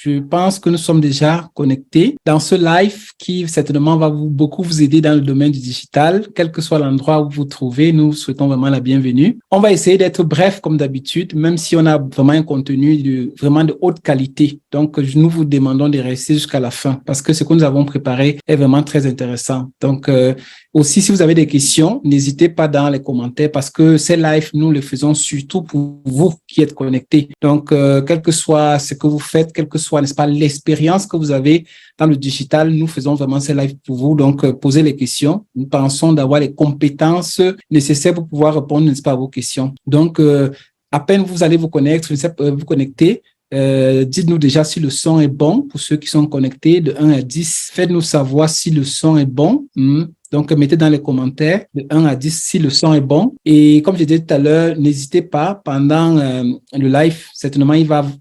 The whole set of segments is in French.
Je pense que nous sommes déjà connectés dans ce live qui certainement va beaucoup vous aider dans le domaine du digital. Quel que soit l'endroit où vous vous trouvez, nous souhaitons vraiment la bienvenue. On va essayer d'être bref comme d'habitude, même si on a vraiment un contenu vraiment de haute qualité. Donc, nous vous demandons de rester jusqu'à la fin parce que ce que nous avons préparé est vraiment très intéressant. Donc, aussi, si vous avez des questions, n'hésitez pas dans les commentaires parce que ces lives, nous les faisons surtout pour vous qui êtes connectés. Donc, quel que soit ce que vous faites, quel que soit, n'est-ce pas, l'expérience que vous avez dans le digital, nous faisons vraiment ces lives pour vous. Donc, posez les questions. Nous pensons d'avoir les compétences nécessaires pour pouvoir répondre, n'est-ce pas, à vos questions. Donc, à peine vous allez vous connecter, dites-nous déjà si le son est bon pour ceux qui sont connectés de 1 à 10. Faites-nous savoir si le son est bon. Donc, mettez dans les commentaires de 1 à 10 si le son est bon. Et comme je disais tout à l'heure, n'hésitez pas, pendant le live, certainement,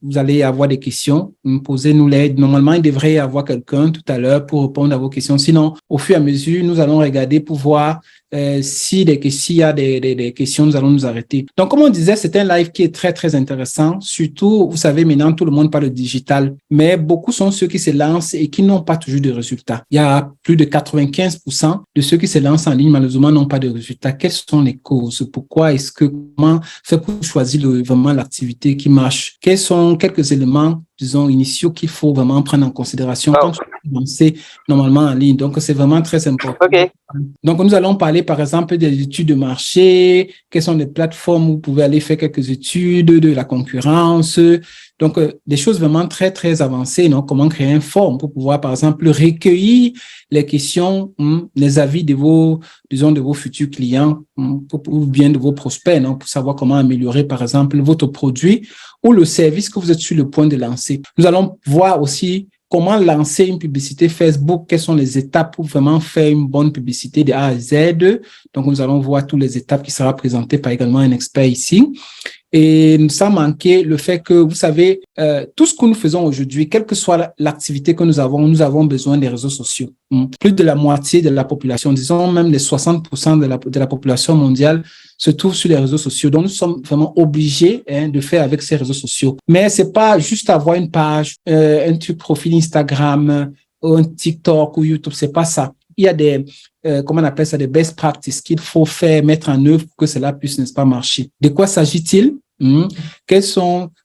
vous allez avoir des questions. Posez-nous-les. Normalement, il devrait y avoir quelqu'un tout à l'heure pour répondre à vos questions. Sinon, au fur et à mesure, nous allons regarder pour voir s'il y a des questions, nous allons nous arrêter. Donc, comme on disait, c'est un live qui est très, très intéressant. Surtout, vous savez, maintenant, tout le monde parle de digital, mais beaucoup sont ceux qui se lancent et qui n'ont pas toujours de résultats. Il y a plus de 95% de ceux qui se lancent en ligne, malheureusement, n'ont pas de résultats. Quelles sont les causes? Pourquoi est-ce que, comment faire pour choisir vraiment l'activité qui marche? Quels sont quelques éléments, disons, initiaux qu'il faut vraiment prendre en considération quand on lance normalement en ligne? Donc, c'est vraiment très important. OK. Donc, nous allons parler, par exemple, des études de marché, quelles sont les plateformes où vous pouvez aller faire quelques études, de la concurrence. Donc, des choses vraiment très, très avancées, non? Comment créer un forum pour pouvoir, par exemple, recueillir les questions, les avis de vos futurs clients, ou bien de vos prospects, non? Pour savoir comment améliorer, par exemple, votre produit ou le service que vous êtes sur le point de lancer. Nous allons voir aussi comment lancer une publicité Facebook, quelles sont les étapes pour vraiment faire une bonne publicité de A à Z. Donc, nous allons voir toutes les étapes qui sera présentées par également un expert ici. Et sans manquer le fait que, vous savez, tout ce que nous faisons aujourd'hui, quelle que soit l'activité que nous avons besoin des réseaux sociaux. Plus de la moitié de la population, disons même les 60% de la population mondiale se trouve sur les réseaux sociaux. Donc, nous sommes vraiment obligés de faire avec ces réseaux sociaux. Mais c'est pas juste avoir une page, un truc profil Instagram, un TikTok ou YouTube, c'est pas ça. Il y a des, comment on appelle ça, des best practices qu'il faut mettre en œuvre pour que cela puisse, n'est-ce pas, marcher. De quoi s'agit-il?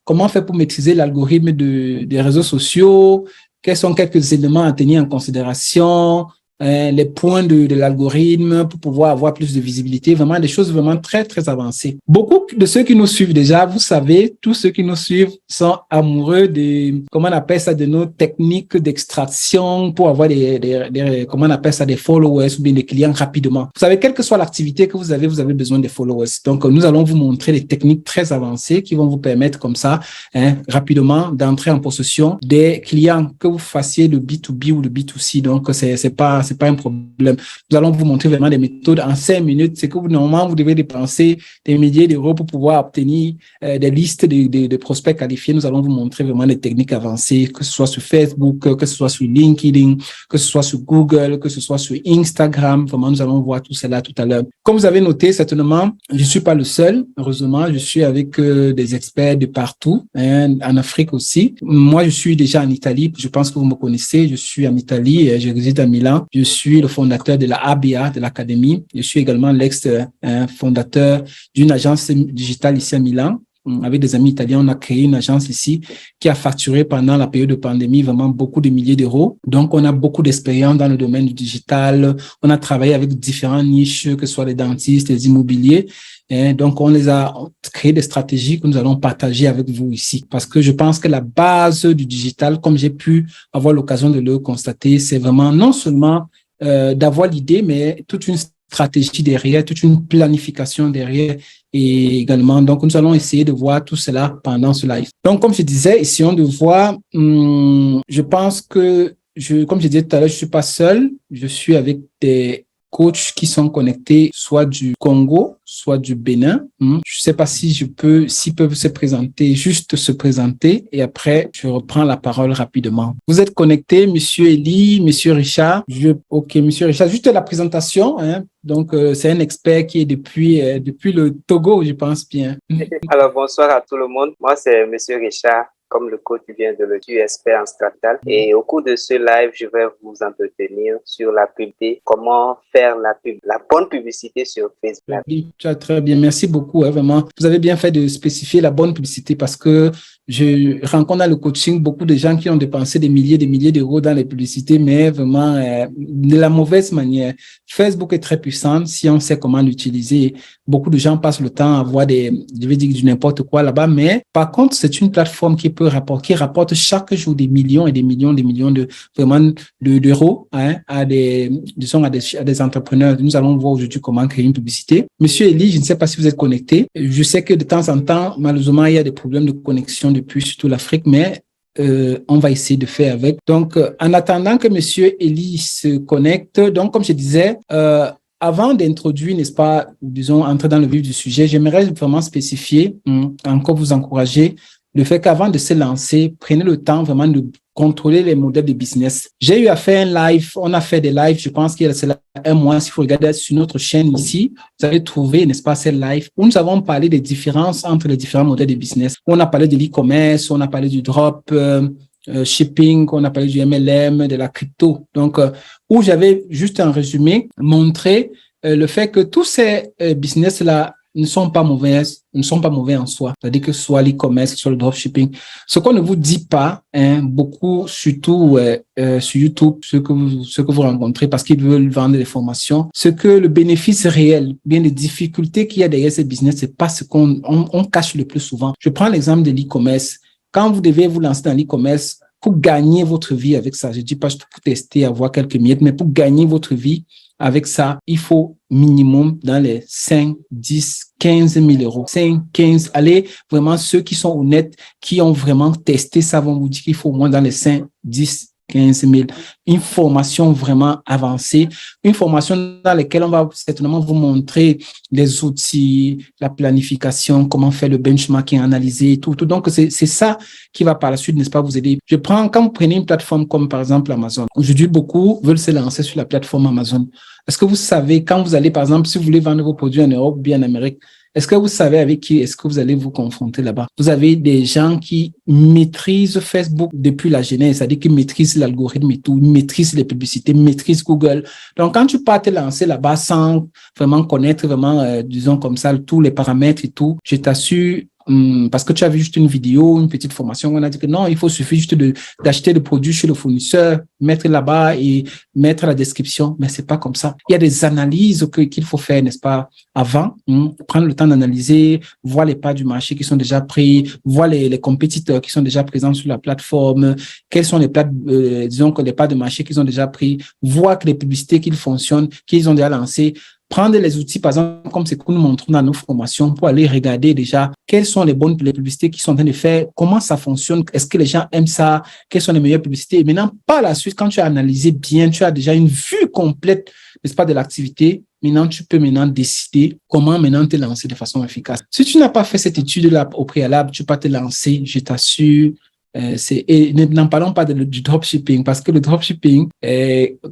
Comment faire pour maîtriser l'algorithme des réseaux sociaux? Quels sont quelques éléments à tenir en considération? Les points de l'algorithme pour pouvoir avoir plus de visibilité, vraiment des choses vraiment très, très avancées. Beaucoup de ceux qui nous suivent déjà, vous savez, tous ceux qui nous suivent sont amoureux comment on appelle ça, de nos techniques d'extraction pour avoir comment on appelle ça, des followers ou bien des clients rapidement. Vous savez, quelle que soit l'activité que vous avez besoin des followers. Donc, nous allons vous montrer des techniques très avancées qui vont vous permettre comme ça, rapidement, d'entrer en possession des clients, que vous fassiez le B2B ou le B2C. Donc, c'est pas un problème. Nous allons vous montrer vraiment des méthodes en 5 minutes. C'est que normalement, vous devez dépenser des milliers d'euros pour pouvoir obtenir des listes de prospects qualifiés. Nous allons vous montrer vraiment des techniques avancées, que ce soit sur Facebook, que ce soit sur LinkedIn, que ce soit sur Google, que ce soit sur Instagram. Vraiment, nous allons voir tout cela tout à l'heure. Comme vous avez noté, certainement, je ne suis pas le seul. Heureusement, je suis avec des experts de partout, en Afrique aussi. Moi, je suis déjà en Italie. Je pense que vous me connaissez. Je suis en Italie et je réside à Milan. Je suis le fondateur de la ABA, de l'Académie. Je suis également l'ex-fondateur d'une agence digitale ici à Milan. Avec des amis italiens, on a créé une agence ici qui a facturé pendant la période de pandémie vraiment beaucoup de milliers d'euros. Donc, on a beaucoup d'expérience dans le domaine du digital. On a travaillé avec différentes niches, que ce soit les dentistes, les immobiliers. Et donc, on les a créé des stratégies que nous allons partager avec vous ici. Parce que je pense que la base du digital, comme j'ai pu avoir l'occasion de le constater, c'est vraiment non seulement d'avoir l'idée, mais toute une stratégie derrière, toute une planification derrière et également. Donc, nous allons essayer de voir tout cela pendant ce live. Donc, comme je disais, essayons de voir, je pense que, comme je disais tout à l'heure, je ne suis pas seul, je suis avec des coachs qui sont connectés soit du Congo, soit du Bénin. Je ne sais pas s'ils peuvent se présenter et après, je reprends la parole rapidement. Vous êtes connectés, Monsieur Eli, Monsieur Richard. OK, Monsieur Richard, juste la présentation. Donc, c'est un expert qui est depuis le Togo, je pense bien. Alors, bonsoir à tout le monde. Moi, c'est Monsieur Richard. comme le coach vient de le dire, expert en stratégie. Et au cours de ce live, je vais vous entretenir sur la publicité, comment faire la bonne publicité sur Facebook. Très bien, merci beaucoup. Vraiment, vous avez bien fait de spécifier la bonne publicité parce que je rencontre dans le coaching beaucoup de gens qui ont dépensé des milliers d'euros dans les publicités, mais vraiment de la mauvaise manière. Facebook est très puissant si on sait comment l'utiliser. Beaucoup de gens passent le temps à voir je vais dire du n'importe quoi là-bas, mais par contre, c'est une plateforme qui rapporte chaque jour des millions et des millions d'euros à des entrepreneurs. Nous allons voir aujourd'hui comment créer une publicité. Monsieur Elie, je ne sais pas si vous êtes connecté. Je sais que de temps en temps, malheureusement, il y a des problèmes de connexion depuis surtout l'Afrique, mais on va essayer de faire avec. Donc, en attendant que Monsieur Elie se connecte, donc comme je disais, avant d'introduire, n'est-ce pas, disons, entrer dans le vif du sujet, j'aimerais vraiment spécifier, encore vous encourager, le fait qu'avant de se lancer, prenez le temps vraiment de contrôler les modèles de business. J'ai eu à faire un live, on a fait des lives, je pense qu'il y a cela un mois, s'il faut regarder sur notre chaîne ici, vous allez trouver, n'est-ce pas, ces lives où nous avons parlé des différences entre les différents modèles de business. On a parlé de l'e-commerce, on a parlé du drop, shipping, on a parlé du MLM, de la crypto. Donc, où j'avais juste en résumé montré le fait que tous ces business-là ne sont pas mauvais en soi. C'est-à-dire que soit l'e-commerce, soit le dropshipping. Ce qu'on ne vous dit pas, beaucoup, surtout sur YouTube, ce que vous rencontrez parce qu'ils veulent vendre des formations, c'est que le bénéfice réel, bien les difficultés qu'il y a derrière ce business, c'est pas ce qu'on cache le plus souvent. Je prends l'exemple de l'e-commerce. Quand vous devez vous lancer dans l'e-commerce, pour gagner votre vie avec ça, je dis pas juste pour tester, avoir quelques miettes, mais pour gagner votre vie avec ça, il faut minimum dans les 5, 10, 15 000 euros. 5, 15, allez, vraiment ceux qui sont honnêtes, qui ont vraiment testé ça vont vous dire qu'il faut au moins dans les 5, 10, 15 000. Une formation vraiment avancée, une formation dans laquelle on va certainement vous montrer les outils, la planification, comment faire le benchmarking, analyser, tout. Donc, c'est ça qui va par la suite, n'est-ce pas, vous aider. Quand vous prenez une plateforme comme par exemple Amazon, aujourd'hui, beaucoup veulent se lancer sur la plateforme Amazon. Est-ce que vous savez, quand vous allez, par exemple, si vous voulez vendre vos produits en Europe ou bien en Amérique, est-ce que vous savez avec qui est-ce que vous allez vous confronter là-bas? Vous avez des gens qui maîtrisent Facebook depuis la genèse, c'est-à-dire qu'ils maîtrisent l'algorithme et tout, ils maîtrisent les publicités, ils maîtrisent Google. Donc, quand tu pars te lancer là-bas sans vraiment connaître vraiment, disons comme ça, tous les paramètres et tout, je t'assure, parce que tu as vu juste une vidéo, une petite formation, on a dit que non, suffit juste d'acheter le produit chez le fournisseur, mettre là-bas et mettre la description, mais c'est pas comme ça. Il y a des analyses qu'il faut faire, n'est-ce pas, avant, prendre le temps d'analyser, voir les parts du marché qui sont déjà pris, voir les compétiteurs qui sont déjà présents sur la plateforme, quels sont les disons que les parts de marché qu'ils ont déjà pris, voir que les publicités qu'ils fonctionnent, qu'ils ont déjà lancées, prendre les outils, par exemple, comme c'est que nous montrons dans nos formations, pour aller regarder déjà quelles sont les publicités qu'ils sont en train de faire, comment ça fonctionne, est-ce que les gens aiment ça, quelles sont les meilleures publicités. Et maintenant, par la suite, quand tu as analysé bien, tu as déjà une vue complète, n'est-ce pas, de l'activité. Maintenant, tu peux décider comment maintenant te lancer de façon efficace. Si tu n'as pas fait cette étude-là au préalable, tu peux pas te lancer, je t'assure. Et n'en parlons pas du dropshipping, parce que le dropshipping,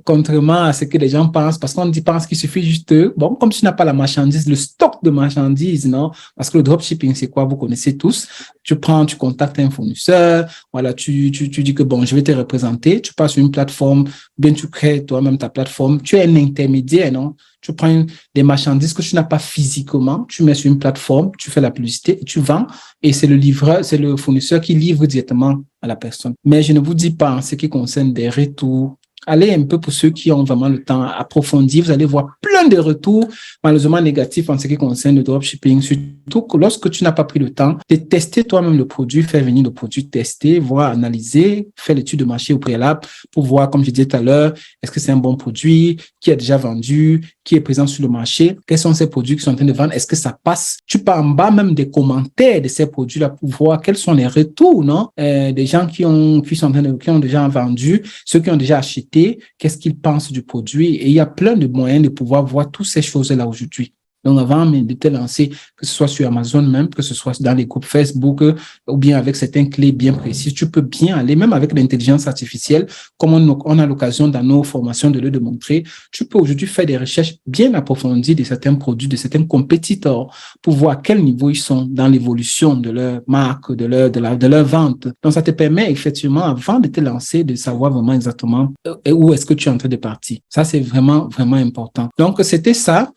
contrairement à ce que les gens pensent, parce qu'on pense qu'il suffit juste, bon, comme tu n'as pas la marchandise, le stock de marchandises, non? Parce que le dropshipping, c'est quoi? Vous connaissez tous. Tu contactes un fournisseur, voilà, tu dis que bon, je vais te représenter, tu passes sur une plateforme, bien tu crées toi-même ta plateforme, tu es un intermédiaire, non? Tu prends des marchandises que tu n'as pas physiquement, tu mets sur une plateforme, tu fais la publicité, et tu vends, et c'est le fournisseur qui livre directement à la personne. Mais je ne vous dis pas en ce qui concerne des retours. Allez un peu pour ceux qui ont vraiment le temps approfondi. Vous allez voir plein de retours, malheureusement négatifs en ce qui concerne le dropshipping. Surtout que lorsque tu n'as pas pris le temps de tester toi-même le produit, faire venir le produit, tester, voir, analyser, faire l'étude de marché au préalable pour voir, comme je disais tout à l'heure, est-ce que c'est un bon produit, qui est déjà vendu, qui est présent sur le marché, quels sont ces produits qui sont en train de vendre, est-ce que ça passe? Tu peux en bas même des commentaires de ces produits-là pour voir quels sont les retours, non? Des gens qui ont déjà vendu, ceux qui ont déjà acheté, qu'est-ce qu'ils pensent du produit. Et il y a plein de moyens de pouvoir voir toutes ces choses-là aujourd'hui. Donc, avant de te lancer, que ce soit sur Amazon même, que ce soit dans les groupes Facebook ou bien avec certaines clés bien précises, tu peux bien aller, même avec l'intelligence artificielle, comme on a l'occasion dans nos formations de le démontrer, tu peux aujourd'hui faire des recherches bien approfondies de certains produits, de certains compétiteurs pour voir à quel niveau ils sont dans l'évolution de leur marque, de leur vente. Donc, ça te permet effectivement, avant de te lancer, de savoir vraiment exactement où est-ce que tu es en train de partir. Ça, c'est vraiment, vraiment important. Donc, c'était ça,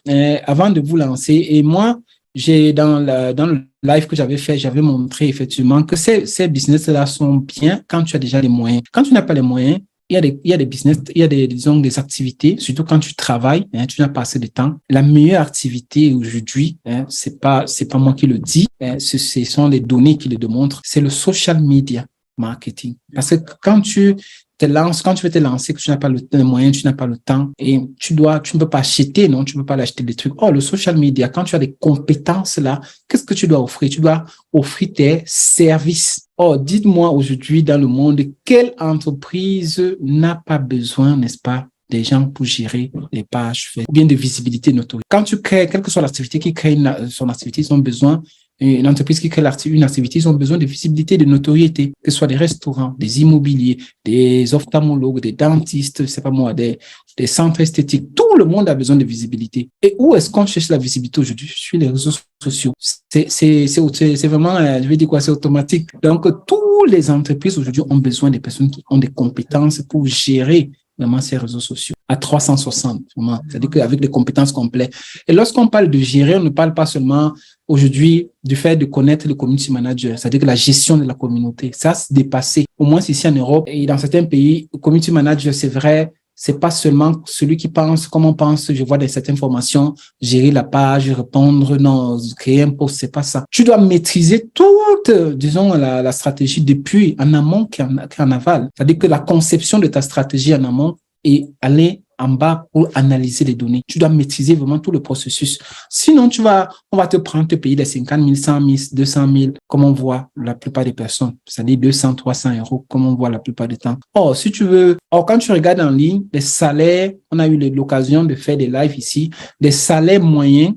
avant de vous lancer. Et moi, dans le live que j'avais fait, j'avais montré effectivement que ces business-là sont bien quand tu as déjà les moyens. Quand tu n'as pas les moyens, il y a des business, il y a disons, des activités, surtout quand tu travailles, tu n'as pas assez de temps. La meilleure activité aujourd'hui, c'est pas moi qui le dis, ce sont les données qui le démontrent, c'est le social media marketing. Parce que quand tu veux te lancer, que tu n'as pas le moyen, tu n'as pas le temps et tu ne peux pas acheter, non, tu ne peux pas acheter des trucs. Oh, le social media, quand tu as des compétences là, qu'est-ce que tu dois offrir? Tu dois offrir tes services. Oh, dites-moi aujourd'hui dans le monde, quelle entreprise n'a pas besoin, n'est-ce pas, des gens pour gérer les pages, ou bien de visibilité, notoriété. Quand tu crées, quelle que soit l'activité qui crée son activité, ils ont besoin. Une entreprise qui crée une activité, ils ont besoin de visibilité, de notoriété, que ce soit des restaurants, des immobiliers, des ophtalmologues, des dentistes, c'est pas moi, des centres esthétiques. Tout le monde a besoin de visibilité. Et où est-ce qu'on cherche la visibilité aujourd'hui? Sur les réseaux sociaux. C'est vraiment, je vais dire quoi, c'est automatique. Donc, toutes les entreprises aujourd'hui ont besoin des personnes qui ont des compétences pour gérer vraiment ces réseaux sociaux à 360, vraiment. C'est-à-dire qu'avec des compétences complètes. Et lorsqu'on parle de gérer, on ne parle pas seulement aujourd'hui du fait de connaître le community manager, c'est-à-dire que la gestion de la communauté. Ça, c'est dépassé. Au moins ici en Europe et dans certains pays, le community manager, c'est vrai, c'est pas seulement celui qui pense comme on pense, je vois dans certaines formations, gérer la page, répondre, non, créer un post, c'est pas ça. Tu dois maîtriser toute, disons, la stratégie depuis en amont qu'en aval. C'est-à-dire que la conception de ta stratégie en amont et aller en bas pour analyser les données. Tu dois maîtriser vraiment tout le processus. Sinon, on va te payer des 50 000, 100 000, 200 000, comme on voit la plupart des personnes. C'est-à-dire 200, 300 euros, comme on voit la plupart du temps. Quand tu regardes en ligne, les salaires, on a eu l'occasion de faire des lives ici, des salaires moyens,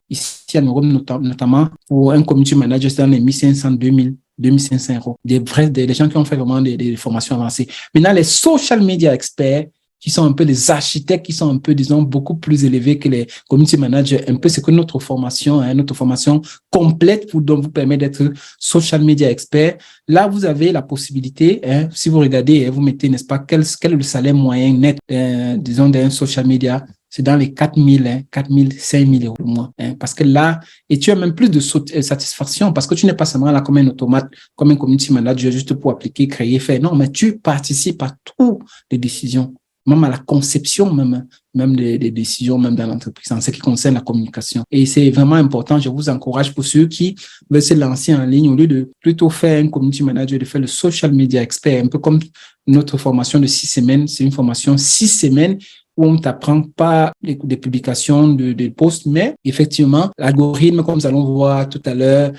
ici en Europe notamment, pour un community manager, c'est dans les 1500, 2000. 2500 euros. Des gens qui ont fait vraiment des formations avancées. Maintenant, les social media experts, qui sont un peu des architectes, qui sont un peu, disons, beaucoup plus élevés que les community managers. Un peu, c'est que notre formation complète dont vous permet d'être social media expert. Là, vous avez la possibilité, si vous regardez, vous mettez, n'est-ce pas, quel est le salaire moyen net, disons, d'un social media. C'est dans les 4 000, 5 000 euros le mois. Parce que là, et tu as même plus de satisfaction parce que tu n'es pas seulement là comme un automate, comme un community manager juste pour appliquer, créer, faire. Non, mais tu participes à toutes les décisions, même à la conception, même des décisions, même dans l'entreprise, en ce qui concerne la communication. Et c'est vraiment important. Je vous encourage pour ceux qui veulent se lancer en ligne, au lieu de plutôt faire un community manager, de faire le social media expert, un peu comme notre formation de 6 semaines. C'est une formation 6 semaines où on ne t'apprend pas des publications de posts, mais effectivement, l'algorithme, comme nous allons voir tout à l'heure,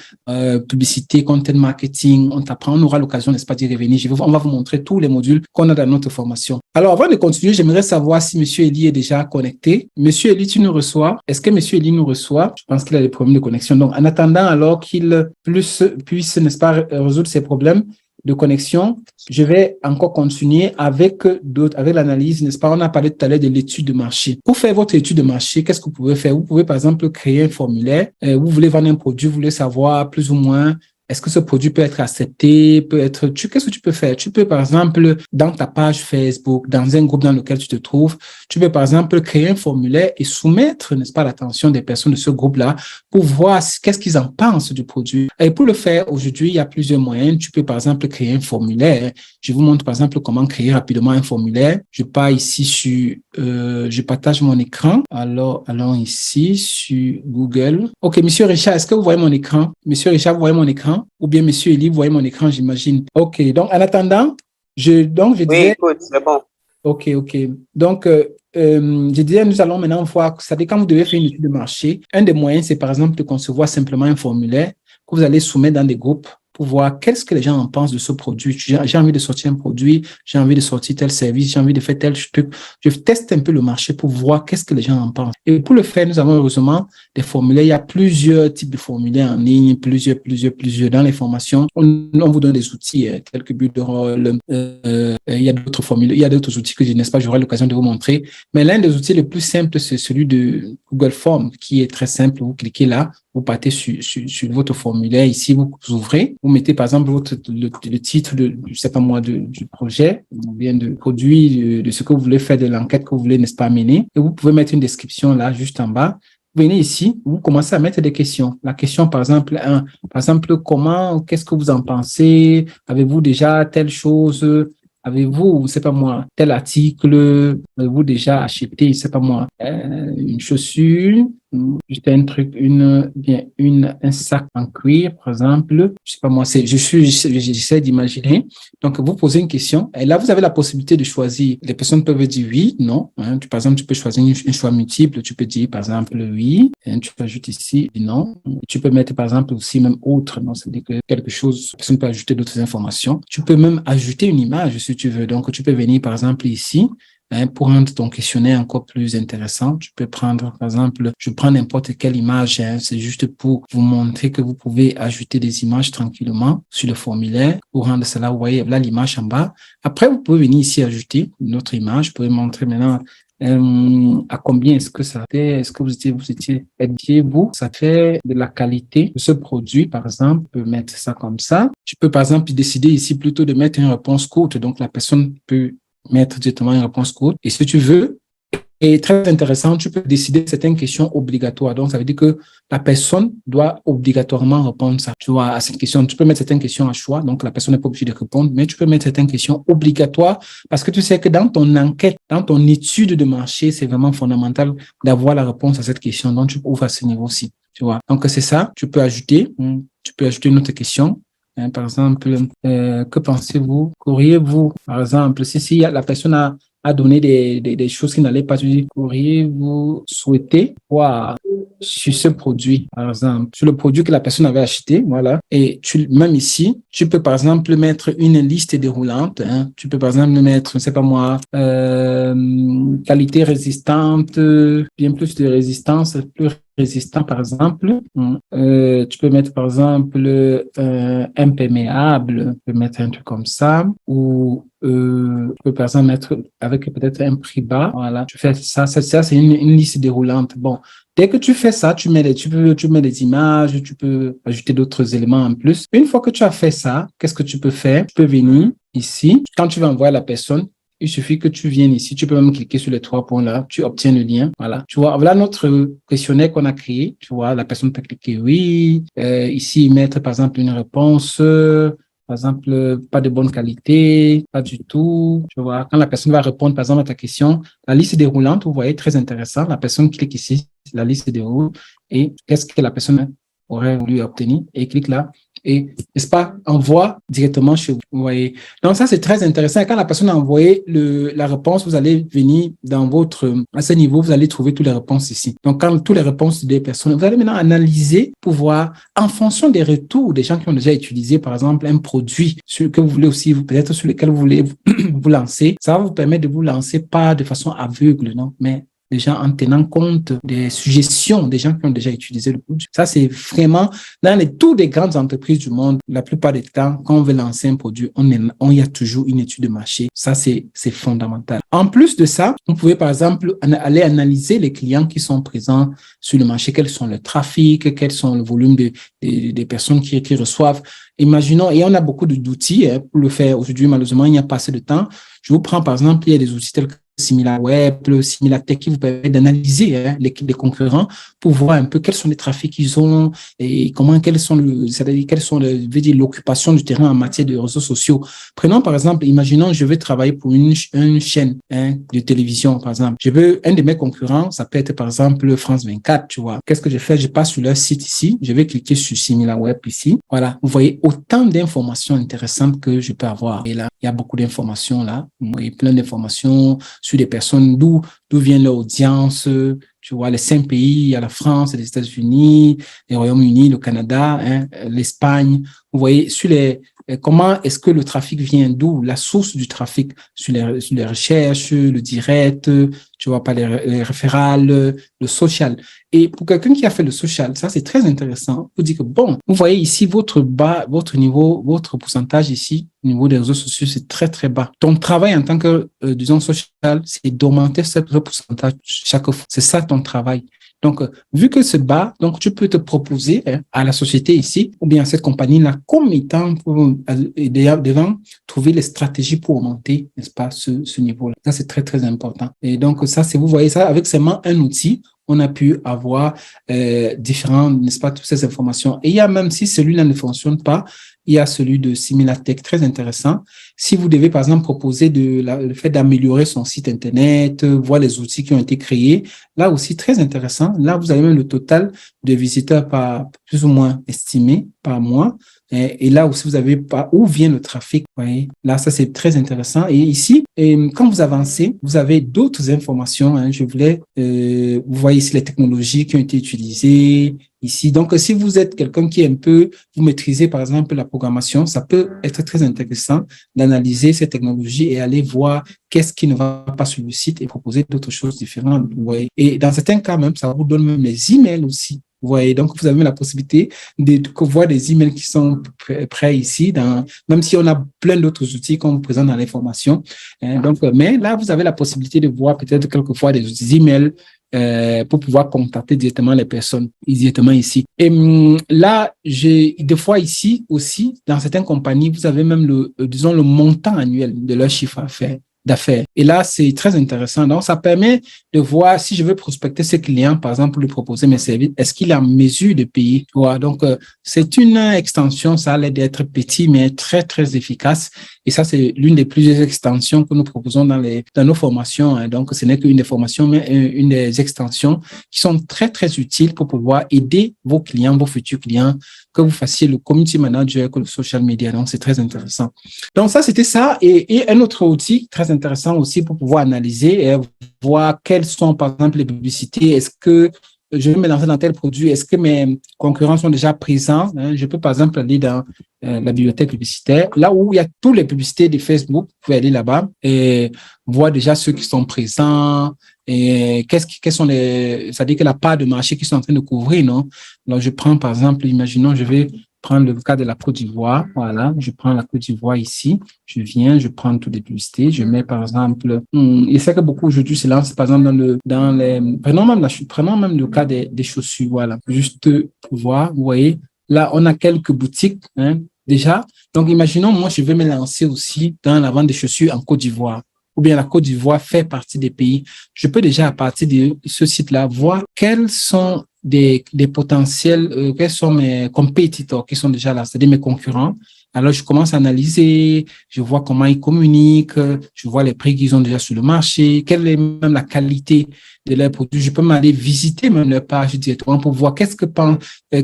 publicité, content marketing, on aura l'occasion, n'est-ce pas, d'y revenir. On va vous montrer tous les modules qu'on a dans notre formation. Alors, avant de continuer, j'aimerais savoir si Monsieur Eli est déjà connecté. Monsieur Eli, tu nous reçois? Est-ce que Monsieur Eli nous reçoit? Je pense qu'il a des problèmes de connexion. Donc, en attendant, alors qu'il puisse, n'est-ce pas, résoudre ses problèmes de connexion, je vais encore continuer avec l'analyse, n'est-ce pas? On a parlé tout à l'heure de l'étude de marché. Pour faire votre étude de marché, qu'est-ce que vous pouvez faire? Vous pouvez, par exemple, créer un formulaire. Vous voulez vendre un produit, vous voulez savoir plus ou moins est-ce que ce produit peut être accepté, qu'est-ce que tu peux faire? Tu peux, par exemple, dans ta page Facebook, dans un groupe dans lequel tu te trouves, tu peux, par exemple, créer un formulaire et soumettre, n'est-ce pas, l'attention des personnes de ce groupe-là pour voir qu'est-ce qu'ils en pensent du produit. Et pour le faire, aujourd'hui, il y a plusieurs moyens. Tu peux, par exemple, créer un formulaire. Je vous montre, par exemple, comment créer rapidement un formulaire. Je pars ici je partage mon écran. Alors, allons ici sur Google. OK, Monsieur Richard, est-ce que vous voyez mon écran? Monsieur Richard, vous voyez mon écran? Ou bien Monsieur Eli, vous voyez mon écran, j'imagine. OK, donc en attendant, je disais... Oui, écoute, c'est bon. OK. Donc, je disais, nous allons maintenant voir, c'est-à-dire quand vous devez faire une étude de marché, un des moyens, c'est par exemple de concevoir simplement un formulaire que vous allez soumettre dans des groupes pour voir qu'est-ce que les gens en pensent de ce produit. J'ai envie de sortir un produit, j'ai envie de sortir tel service, j'ai envie de faire tel truc. Je teste un peu le marché pour voir qu'est-ce que les gens en pensent. Et pour le faire, nous avons heureusement des formulaires. Il y a plusieurs types de formulaires en ligne, plusieurs. Dans les formations, on vous donne des outils, quelques buts de rôle. Il y a d'autres formulaires, il y a d'autres outils que je n'ai pas, j'aurai l'occasion de vous montrer. Mais l'un des outils les plus simples, c'est celui de Google Forms, qui est très simple. Vous cliquez là, vous partez sur votre formulaire. Ici, vous ouvrez, vous mettez par exemple le titre je sais pas moi, du projet, ou bien de produit, de ce que vous voulez faire, de l'enquête que vous voulez, n'est-ce pas, mener. Et vous pouvez mettre une description là, juste en bas. Vous venez ici, vous commencez à mettre des questions. La question, par exemple, qu'est-ce que vous en pensez? Avez-vous déjà telle chose? Avez-vous, je sais pas moi, tel article? Avez-vous déjà acheté, je sais pas moi, une chaussure? Juste un truc, un sac en cuir, par exemple. Je sais pas moi, j'essaie d'imaginer. Donc, vous posez une question et là, vous avez la possibilité de choisir. Les personnes peuvent dire oui, non. Par exemple, tu peux choisir un choix multiple. Tu peux dire, par exemple, oui. Tu peux ajouter ici, non. Tu peux mettre, par exemple, aussi même autre. Non, c'est-à-dire que quelque chose, la personne peut ajouter d'autres informations. Tu peux même ajouter une image si tu veux. Donc, tu peux venir, par exemple, ici. Pour rendre ton questionnaire encore plus intéressant, tu peux prendre, par exemple, je prends n'importe quelle image, c'est juste pour vous montrer que vous pouvez ajouter des images tranquillement sur le formulaire. Pour rendre cela, vous voyez là l'image en bas. Après, vous pouvez venir ici ajouter une autre image. Vous pouvez montrer maintenant à combien est-ce que ça fait, est-ce que vous, ça fait de la qualité de ce produit, par exemple, tu peux mettre ça comme ça. Tu peux, par exemple, décider ici plutôt de mettre une réponse courte, donc la personne peut mettre directement une réponse courte. Et si tu veux, et très intéressant, tu peux décider certaines questions obligatoires. Donc, ça veut dire que la personne doit obligatoirement répondre ça. Tu vois, à cette question, tu peux mettre certaines questions à choix. Donc, la personne n'est pas obligée de répondre, mais tu peux mettre certaines questions obligatoires parce que tu sais que dans ton enquête, dans ton étude de marché, c'est vraiment fondamental d'avoir la réponse à cette question. Donc, tu ouvres à ce niveau-ci. Tu vois. Donc, c'est ça. Tu peux ajouter une autre question. Par exemple, que pensez-vous? Qu'auriez-vous, par exemple, si la personne a donné des choses qui n'allaient pas, tu dis, qu'auriez-vous souhaité voir sur ce produit, par exemple, sur le produit que la personne avait acheté, voilà. Et même ici, tu peux, par exemple, mettre une liste déroulante, Tu peux, par exemple, mettre, je ne sais pas moi, qualité résistante, bien plus de résistance, plus résistant, par exemple. Tu peux mettre, par exemple, imperméable, tu peux mettre un truc comme ça, ou tu peux, par exemple, mettre avec peut-être un prix bas. Voilà, tu fais ça, c'est une liste déroulante. Bon, dès que tu fais ça, tu mets des images, tu peux ajouter d'autres éléments en plus. Une fois que tu as fait ça, qu'est-ce que tu peux faire? Tu peux venir ici. Quand tu vas envoyer la personne, il suffit que tu viennes ici. Tu peux même cliquer sur les 3 points là. Tu obtiens le lien. Voilà. Tu vois, voilà notre questionnaire qu'on a créé. Tu vois, la personne peut cliquer oui. Ici, mettre par exemple une réponse. Par exemple, pas de bonne qualité, pas du tout. Tu vois, quand la personne va répondre, par exemple, à ta question, la liste déroulante, vous voyez, très intéressant. La personne clique ici, la liste déroule et qu'est-ce que la personne aurait voulu obtenir et clique là. Et, n'est-ce pas, envoie directement chez vous. Vous voyez. Donc, ça, c'est très intéressant. Et quand la personne a envoyé la réponse, vous allez venir à ce niveau, vous allez trouver toutes les réponses ici. Donc, quand toutes les réponses des personnes, vous allez maintenant analyser pour voir, en fonction des retours des gens qui ont déjà utilisé, par exemple, un produit que vous voulez aussi, peut-être sur lequel vous voulez vous lancer. Ça va vous permettre de vous lancer pas de façon aveugle, non, mais déjà en tenant compte des suggestions des gens qui ont déjà utilisé le produit. Ça, c'est vraiment, dans toutes les grandes entreprises du monde, la plupart du temps, quand on veut lancer un produit, il y a toujours une étude de marché. Ça, c'est fondamental. En plus de ça, vous pouvez, par exemple, aller analyser les clients qui sont présents sur le marché, quels sont le trafic, quels sont le volume des personnes qui reçoivent. Imaginons, et on a beaucoup d'outils pour le faire. Aujourd'hui, malheureusement, il n'y a pas assez de temps. Je vous prends, par exemple, il y a des outils tels que SimilarWeb, SimilarTech qui vous permet d'analyser les concurrents pour voir un peu quels sont les trafics qu'ils ont et quelles sont l'occupation du terrain en matière de réseaux sociaux. Prenons par exemple, imaginons je veux travailler pour une chaîne de télévision par exemple. Un de mes concurrents, ça peut être par exemple France 24, tu vois. Qu'est-ce que je fais? Je passe sur leur site ici, je vais cliquer sur SimilarWeb ici. Voilà, vous voyez autant d'informations intéressantes que je peux avoir. Et là, il y a beaucoup d'informations là. Vous voyez plein d'informations sur des personnes, d'où vient leur audience, tu vois, les 5 pays, il y a la France, les États-Unis, les Royaumes-Unis, le Canada, l'Espagne. Vous voyez, comment est-ce que le trafic vient, d'où la source du trafic, sur les recherches, le direct, tu vois, pas les référals, le social. Et pour quelqu'un qui a fait le social, ça c'est très intéressant. Vous dites que bon, vous voyez ici votre niveau, votre pourcentage ici, au niveau des réseaux sociaux, c'est très très bas. Ton travail en tant que, disons, social, c'est d'augmenter ce pourcentage chaque fois. C'est ça ton travail. Donc, vu que c'est bas, donc tu peux te proposer à la société ici, ou bien à cette compagnie-là, comme étant devant trouver les stratégies pour augmenter, n'est-ce pas, ce niveau-là. Ça, c'est très, très important. Et donc, ça, c'est, vous voyez ça, avec seulement un outil, on a pu avoir différents, n'est-ce pas, toutes ces informations. Et il y a même si celui-là ne fonctionne pas, il y a celui de Similatech, très intéressant. Si vous devez, par exemple, proposer le fait d'améliorer son site Internet, voir les outils qui ont été créés, là aussi, très intéressant. Là, vous avez même le total de visiteurs plus ou moins estimé par mois. Et là aussi, vous avez où vient le trafic. Vous voyez. Là, ça, c'est très intéressant. Et ici, quand vous avancez, vous avez d'autres informations. Vous voyez ici les technologies qui ont été utilisées ici. Donc, si vous êtes quelqu'un qui est vous maîtrisez, par exemple, la programmation, ça peut être très intéressant d'analyser ces technologies et aller voir qu'est-ce qui ne va pas sur le site et proposer d'autres choses différentes. Vous voyez. Et dans certains cas même, ça vous donne même les emails aussi. Vous voyez, donc vous avez la possibilité de voir des emails qui sont prêts ici, même si on a plein d'autres outils qu'on vous présente dans l'information. Donc, mais là, vous avez la possibilité de voir peut-être quelquefois des emails pour pouvoir contacter directement les personnes directement ici. Et là, des fois ici aussi, dans certaines compagnies, vous avez même le montant annuel de leur chiffre d'affaires. Et là, c'est très intéressant. Donc, ça permet de voir si je veux prospecter ce client, par exemple, pour lui proposer mes services, est-ce qu'il est en mesure de payer? Voilà. Donc, c'est une extension, ça a l'air d'être petit, mais très, très efficace. Et ça, c'est l'une des plusieurs extensions que nous proposons dans nos formations. Donc, ce n'est qu'une des formations, mais une des extensions qui sont très, très utiles pour pouvoir aider vos clients, vos futurs clients, que vous fassiez le community manager, que le social media. Donc, c'est très intéressant. Donc, ça, c'était ça. Et un autre outil très intéressant aussi pour pouvoir analyser et voir quelles sont, par exemple, les publicités. Est-ce que je vais me lancer dans tel produit? Est-ce que mes concurrents sont déjà présents? Je peux, par exemple, aller dans la bibliothèque publicitaire, là où il y a toutes les publicités de Facebook. Vous pouvez aller là-bas et voir déjà ceux qui sont présents et quels sont c'est-à-dire que la part de marché qu'ils sont en train de couvrir, non? Alors, je prends, par exemple, imaginons, je vais prendre le cas de la Côte d'Ivoire. Voilà, je prends la Côte d'Ivoire ici. Je viens, je prends toutes les publicités. Je mets, par exemple, et c'est que beaucoup aujourd'hui se lancent, par exemple, prenons même le cas des chaussures. Voilà, juste pour voir, vous voyez, là, on a quelques boutiques, déjà. Donc, imaginons, moi, je vais me lancer aussi dans la vente des chaussures en Côte d'Ivoire. Ou bien la Côte d'Ivoire fait partie des pays. Je peux déjà, à partir de ce site-là, voir quels sont des potentiels, quels sont mes compétiteurs qui sont déjà là, c'est-à-dire mes concurrents. Alors, je commence à analyser, je vois comment ils communiquent, je vois les prix qu'ils ont déjà sur le marché, quelle est même la qualité de leurs produits. Je peux m'aller visiter même leur page directement pour voir quels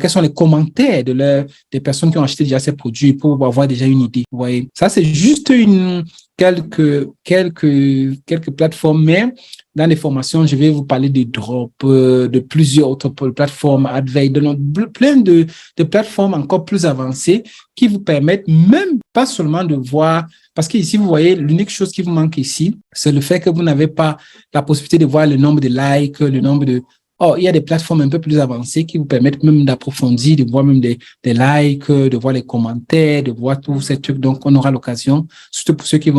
sont les commentaires des personnes qui ont acheté déjà ces produits pour avoir déjà une idée. Vous voyez, ça, c'est juste quelques plateformes, mais dans les formations, je vais vous parler de Drop, de plusieurs autres plateformes, Advey, plein de plateformes encore plus avancées qui vous permettent même pas seulement de voir, parce que ici, vous voyez, l'unique chose qui vous manque ici, c'est le fait que vous n'avez pas la possibilité de voir le nombre de likes, le nombre de... Oh, il y a des plateformes un peu plus avancées qui vous permettent même d'approfondir, de voir même des likes, de voir les commentaires, de voir tous ces trucs. Donc, on aura l'occasion, surtout pour ceux qui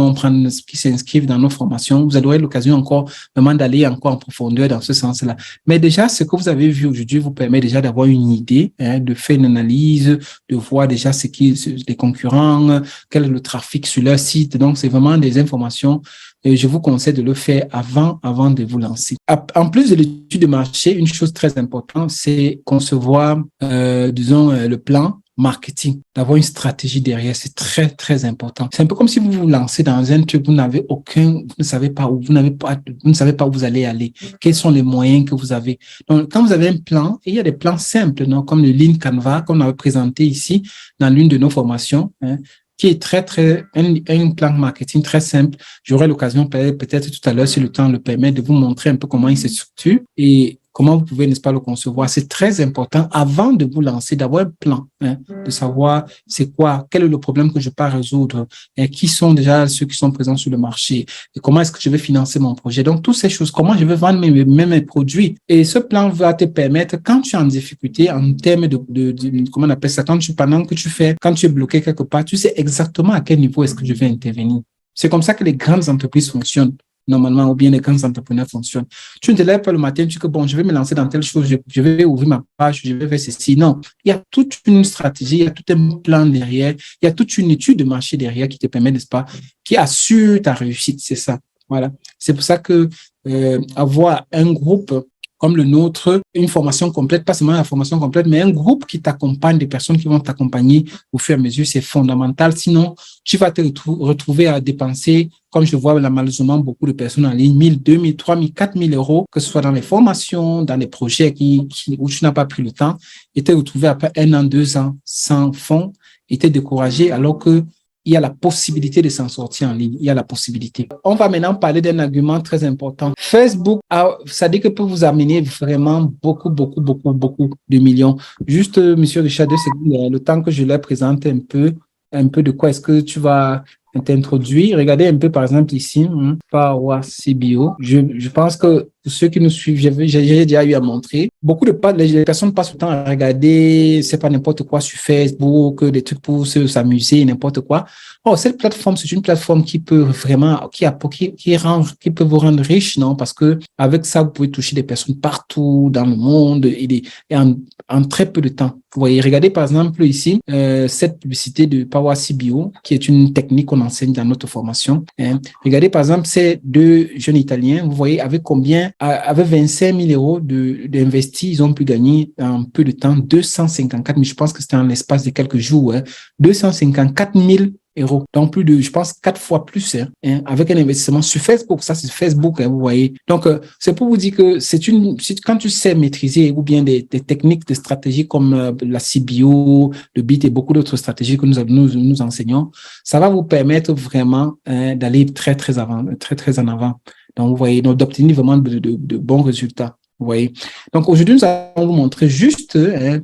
s'inscrivent dans nos formations, vous aurez l'occasion encore vraiment d'aller encore en profondeur dans ce sens-là. Mais déjà, ce que vous avez vu aujourd'hui vous permet déjà d'avoir une idée, de faire une analyse, de voir déjà les concurrents, quel est le trafic sur leur site. Donc, c'est vraiment des informations. Et je vous conseille de le faire avant de vous lancer. En plus de l'étude de marché, une chose très importante, c'est concevoir, le plan marketing, d'avoir une stratégie derrière. C'est très, très important. C'est un peu comme si vous vous lancez dans un truc, vous ne savez pas où vous allez aller. Quels sont les moyens que vous avez. Donc, quand vous avez un plan, et il y a des plans simples, non, comme le Lean Canva, qu'on avait présenté ici dans l'une de nos formations, qui est un plan marketing très simple. J'aurai l'occasion peut-être tout à l'heure, si le temps le permet, de vous montrer un peu comment il se structure et comment vous pouvez, n'est-ce pas, le concevoir. C'est très important avant de vous lancer, d'avoir un plan, de savoir c'est quoi, quel est le problème que je peux résoudre, et qui sont déjà ceux qui sont présents sur le marché, et comment est-ce que je vais financer mon projet. Donc, toutes ces choses, comment je vais vendre mes produits. Et ce plan va te permettre, quand tu es en difficulté, en termes comment on appelle ça, quand tu es bloqué quelque part, tu sais exactement à quel niveau est-ce que je vais intervenir. C'est comme ça que les grandes entreprises fonctionnent. Normalement, ou bien les grands entrepreneurs fonctionnent. Tu ne te lèves pas le matin, tu dis que bon, je vais me lancer dans telle chose, je vais ouvrir ma page, je vais faire ceci. Non, il y a toute une stratégie, il y a tout un plan derrière, il y a toute une étude de marché derrière qui te permet, n'est-ce pas, qui assure ta réussite, c'est ça. Voilà. C'est pour ça que avoir un groupe comme le nôtre, une formation complète, pas seulement la formation complète, mais un groupe qui t'accompagne, des personnes qui vont t'accompagner au fur et à mesure, c'est fondamental. Sinon, tu vas te retrouver à dépenser, comme je vois malheureusement beaucoup de personnes en ligne, 1 000, 2 000, 3 000, 4 000 euros, que ce soit dans les formations, dans les projets où tu n'as pas pris le temps, et te retrouver après 1 an, 2 ans sans fonds, et te décourager alors que il y a la possibilité de s'en sortir en ligne. Il y a la possibilité. On va maintenant parler d'un argument très important. Facebook, ça dit que peut vous amener vraiment beaucoup de millions. Juste, Monsieur Richard, 2 secondes, le temps que je leur présente un peu de quoi est-ce que tu vas t'introduire. Regardez un peu, par exemple, ici, Power CBO. Je pense que pour ceux qui nous suivent, j'ai déjà eu à montrer. Les personnes passent le temps à regarder, c'est pas n'importe quoi sur Facebook, des trucs pour s'amuser, n'importe quoi. Oh, cette plateforme, c'est une plateforme qui peut vraiment, qui peut vous rendre riche, non? Parce que avec ça, vous pouvez toucher des personnes partout dans le monde et en très peu de temps. Vous voyez, regardez par exemple ici, cette publicité de Power CBO, qui est une technique qu'on enseigne dans notre formation. Regardez par exemple ces 2 jeunes Italiens, vous voyez avec 25 000 euros d'investis, ils ont pu gagner en peu de temps 254 000, je pense que c'était en l'espace de quelques jours, 254 000 euros. Donc, plus de, je pense, 4 fois plus, avec un investissement sur Facebook. Ça, c'est Facebook, vous voyez. Donc, c'est pour vous dire que quand tu sais maîtriser ou bien des techniques, des stratégies comme la CBO, le BIT et beaucoup d'autres stratégies que nous enseignons, ça va vous permettre vraiment d'aller très en avant. Donc, vous voyez, donc d'obtenir vraiment de bons résultats. Vous voyez. Donc, aujourd'hui, nous allons vous montrer juste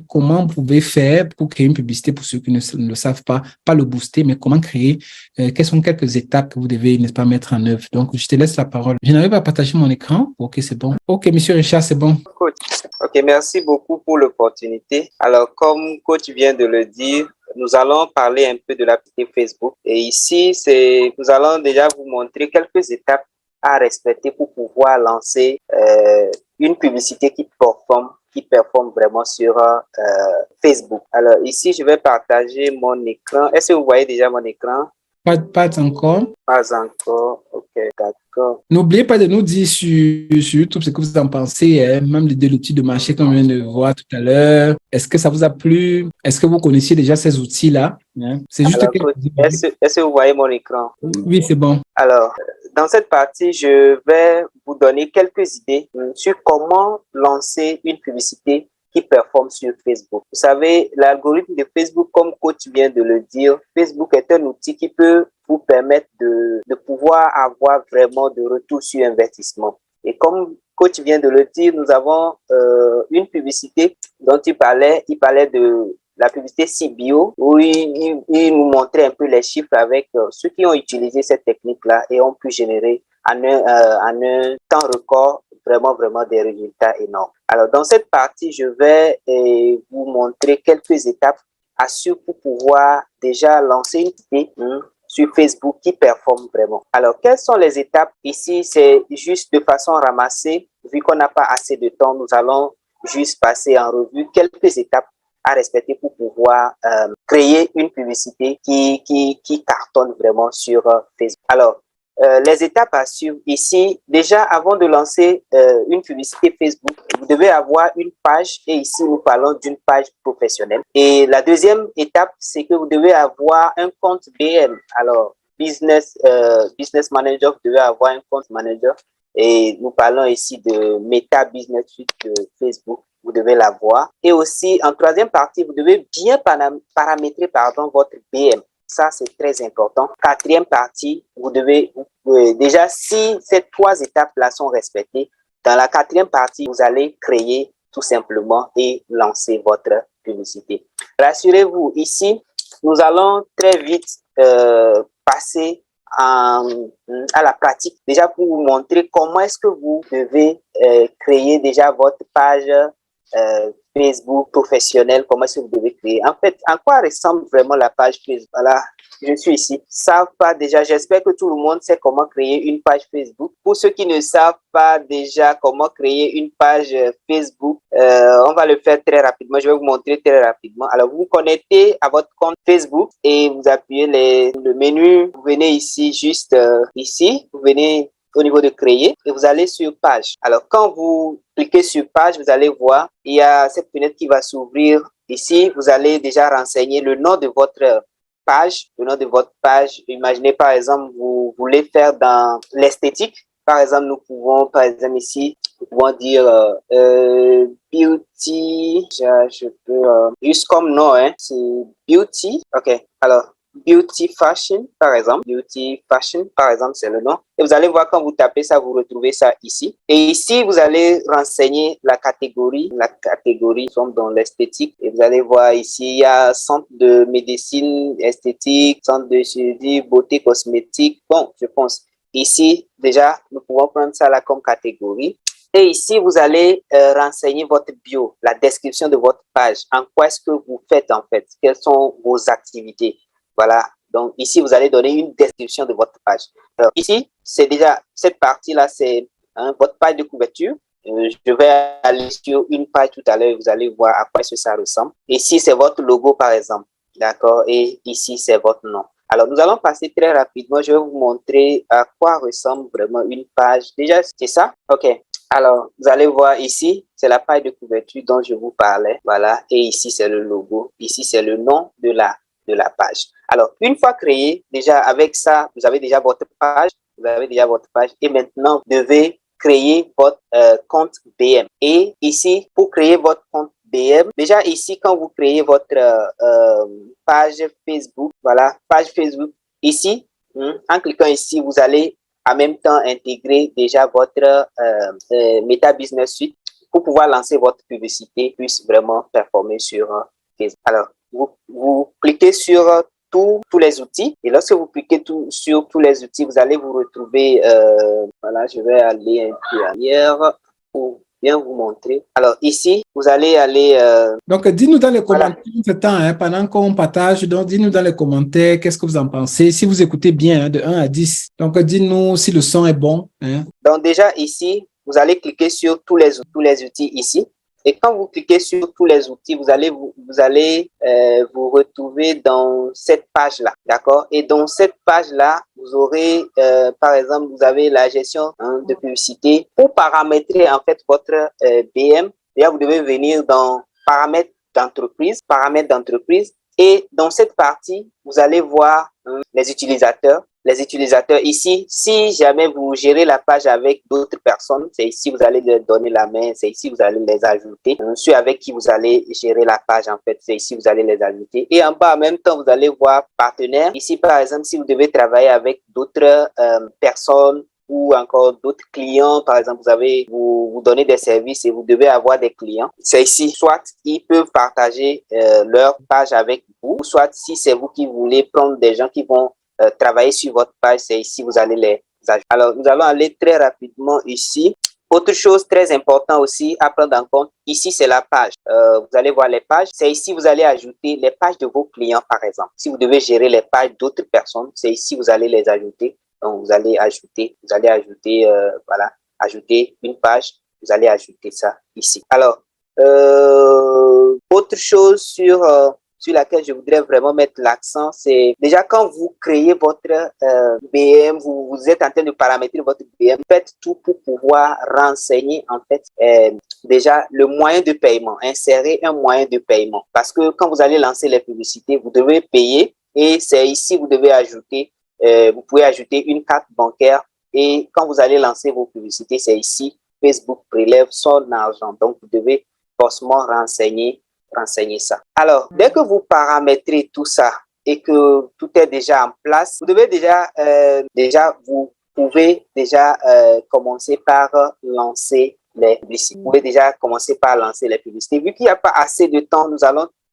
comment vous pouvez faire pour créer une publicité pour ceux qui ne le savent pas le booster, mais comment créer, quelles sont quelques étapes que vous devez, n'est-ce pas, mettre en œuvre. Donc, je te laisse la parole. Je n'arrive pas à partager mon écran. OK, c'est bon. OK, Monsieur Richard, c'est bon. Coach. OK, merci beaucoup pour l'opportunité. Alors, comme coach vient de le dire, nous allons parler un peu de la publicité Facebook. Et ici, nous allons déjà vous montrer quelques étapes à respecter pour pouvoir lancer une publicité qui performe vraiment sur Facebook. Alors ici, je vais partager mon écran. Est-ce que vous voyez déjà mon écran? Pas encore. Pas encore. OK, d'accord. N'oubliez pas de nous dire sur YouTube ce que vous en pensez, même de l'outil de marché qu'on vient de voir tout à l'heure. Est-ce que ça vous a plu? Est-ce que vous connaissiez déjà ces outils-là? C'est juste Alors, est-ce que vous voyez mon écran? Oui, c'est bon. Alors, dans cette partie, je vais vous donner quelques idées sur comment lancer une publicité qui performe sur Facebook. Vous savez, l'algorithme de Facebook, comme coach vient de le dire, Facebook est un outil qui peut vous permettre de pouvoir avoir vraiment de retour sur investissement. Et comme coach vient de le dire, nous avons une publicité dont il parlait de la publicité CBO, où il nous montrait un peu les chiffres avec ceux qui ont utilisé cette technique-là et ont pu générer en un temps record vraiment des résultats énormes. Alors, dans cette partie, je vais vous montrer quelques étapes à suivre pour pouvoir déjà lancer une idée sur Facebook qui performe vraiment. Alors, quelles sont les étapes? Ici, c'est juste de façon ramassée. Vu qu'on n'a pas assez de temps, nous allons juste passer en revue quelques étapes à respecter pour pouvoir créer une publicité qui cartonne vraiment sur Facebook. Alors, les étapes à suivre ici, déjà avant de lancer une publicité Facebook, vous devez avoir une page et ici nous parlons d'une page professionnelle. Et la deuxième étape, c'est que vous devez avoir un compte BM. Alors, Business Manager, vous devez avoir un compte manager et nous parlons ici de Meta Business Suite de Facebook. Vous devez l'avoir. Et aussi, en troisième partie, vous devez bien paramétrer votre BM. Ça, c'est très important. Quatrième partie, vous devez, déjà, si ces 3 étapes-là sont respectées, dans la quatrième partie, vous allez créer tout simplement et lancer votre publicité. Rassurez-vous, ici, nous allons très vite passer à la pratique. Déjà, pour vous montrer comment est-ce que vous devez créer déjà votre page Facebook professionnelle, comment est-ce que vous devez créer. En fait, à quoi ressemble vraiment la page Facebook? Voilà, je suis ici. Savent pas déjà, j'espère que tout le monde sait comment créer une page Facebook. Pour ceux qui ne savent pas déjà comment créer une page Facebook, on va le faire très rapidement. Je vais vous montrer très rapidement. Alors, vous vous connectez à votre compte Facebook et vous appuyez le menu. Vous venez ici, juste ici. Vous venez au niveau de créer et vous allez sur page. Alors, quand vous cliquez sur page, vous allez voir, il y a cette fenêtre qui va s'ouvrir. Ici, vous allez déjà renseigner le nom de votre page, le nom de votre page. Imaginez, par exemple, vous voulez faire dans l'esthétique. Par exemple, nous pouvons, par exemple, ici, nous pouvons dire beauty. Je peux, juste comme nom, hein, c'est beauty. OK. Alors, beauty fashion, par exemple. Beauty fashion, par exemple, c'est le nom. Et vous allez voir quand vous tapez ça, vous retrouvez ça ici. Et ici, vous allez renseigner la catégorie. La catégorie sommes dans l'esthétique. Et vous allez voir ici, il y a centre de médecine esthétique, centre de chirurgie, beauté cosmétique. Bon, je pense. Ici, déjà, nous pouvons prendre ça là comme catégorie. Et ici, vous allez renseigner votre bio, la description de votre page. En quoi est-ce que vous faites en fait? Quelles sont vos activités? Voilà. Donc, ici, vous allez donner une description de votre page. Alors, ici, c'est déjà, cette partie-là, c'est votre page de couverture. Je vais aller sur une page tout à l'heure, vous allez voir à quoi est-ce que ça ressemble. Ici, c'est votre logo, par exemple. D'accord? Et ici, c'est votre nom. Alors, nous allons passer très rapidement. Je vais vous montrer à quoi ressemble vraiment une page. Déjà, c'est ça? OK. Alors, vous allez voir ici, c'est la page de couverture dont je vous parlais. Voilà. Et ici, c'est le logo. Ici, c'est le nom de la page. Alors, une fois créé, déjà avec ça, vous avez déjà votre page. Vous avez déjà votre page. Et maintenant, vous devez créer votre compte BM. Et ici, pour créer votre compte BM, déjà ici, quand vous créez votre page Facebook, voilà, page Facebook, ici, en cliquant ici, vous allez en même temps intégrer déjà votre Meta Business Suite pour pouvoir lancer votre publicité, puisse vraiment performer sur Facebook. Alors, vous cliquez sur tous les outils et lorsque vous cliquez sur tous les outils, vous allez vous retrouver, voilà, je vais aller un peu arrière pour bien vous montrer. Alors ici, vous allez aller... Donc, dis-nous dans les commentaires, ce temps, hein, pendant qu'on partage, donc dis-nous dans les commentaires qu'est-ce que vous en pensez, si vous écoutez bien, hein, de 1 à 10. Donc, dis-nous si le son est bon. Hein. Donc déjà ici, vous allez cliquer sur tous les outils ici. Et quand vous cliquez sur tous les outils, vous allez vous retrouver dans cette page-là, d'accord? Et dans cette page-là, vous aurez, par exemple, vous avez la gestion de publicité. Pour paramétrer en fait votre BM, déjà vous devez venir dans paramètres d'entreprise. Et dans cette partie, vous allez voir les utilisateurs. Les utilisateurs ici, si jamais vous gérez la page avec d'autres personnes, c'est ici vous allez leur donner la main, c'est ici vous allez les ajouter. Ceux avec qui vous allez gérer la page, en fait, c'est ici vous allez les ajouter. Et en bas, en même temps, vous allez voir partenaires. Ici, par exemple, si vous devez travailler avec d'autres personnes ou encore d'autres clients, par exemple, vous donnez des services et vous devez avoir des clients. C'est ici, soit ils peuvent partager leur page avec vous, soit si c'est vous qui voulez prendre des gens qui vont travailler sur votre page, c'est ici vous allez les ajouter. Alors, nous allons aller très rapidement ici. Autre chose très importante aussi à prendre en compte, ici c'est la page. Vous allez voir les pages. C'est ici vous allez ajouter les pages de vos clients, par exemple. Si vous devez gérer les pages d'autres personnes, c'est ici vous allez les ajouter. Donc, vous allez ajouter, voilà, ajouter une page. Vous allez ajouter ça ici. Alors, autre chose sur laquelle je voudrais vraiment mettre l'accent, c'est déjà quand vous créez votre BM, vous êtes en train de paramétrer votre BM, faites tout pour pouvoir renseigner en fait déjà le moyen de paiement, insérer un moyen de paiement. Parce que quand vous allez lancer les publicités, vous devez payer et c'est ici vous devez ajouter, vous pouvez ajouter une carte bancaire et quand vous allez lancer vos publicités, c'est ici Facebook prélève son argent. Donc vous devez forcément renseigner ça. Alors, dès que vous paramétrez tout ça, et que tout est déjà en place, vous devez vous pouvez déjà commencer par lancer les publicités. Vous pouvez déjà commencer par lancer les publicités. Vu qu'il n'y a pas assez de temps,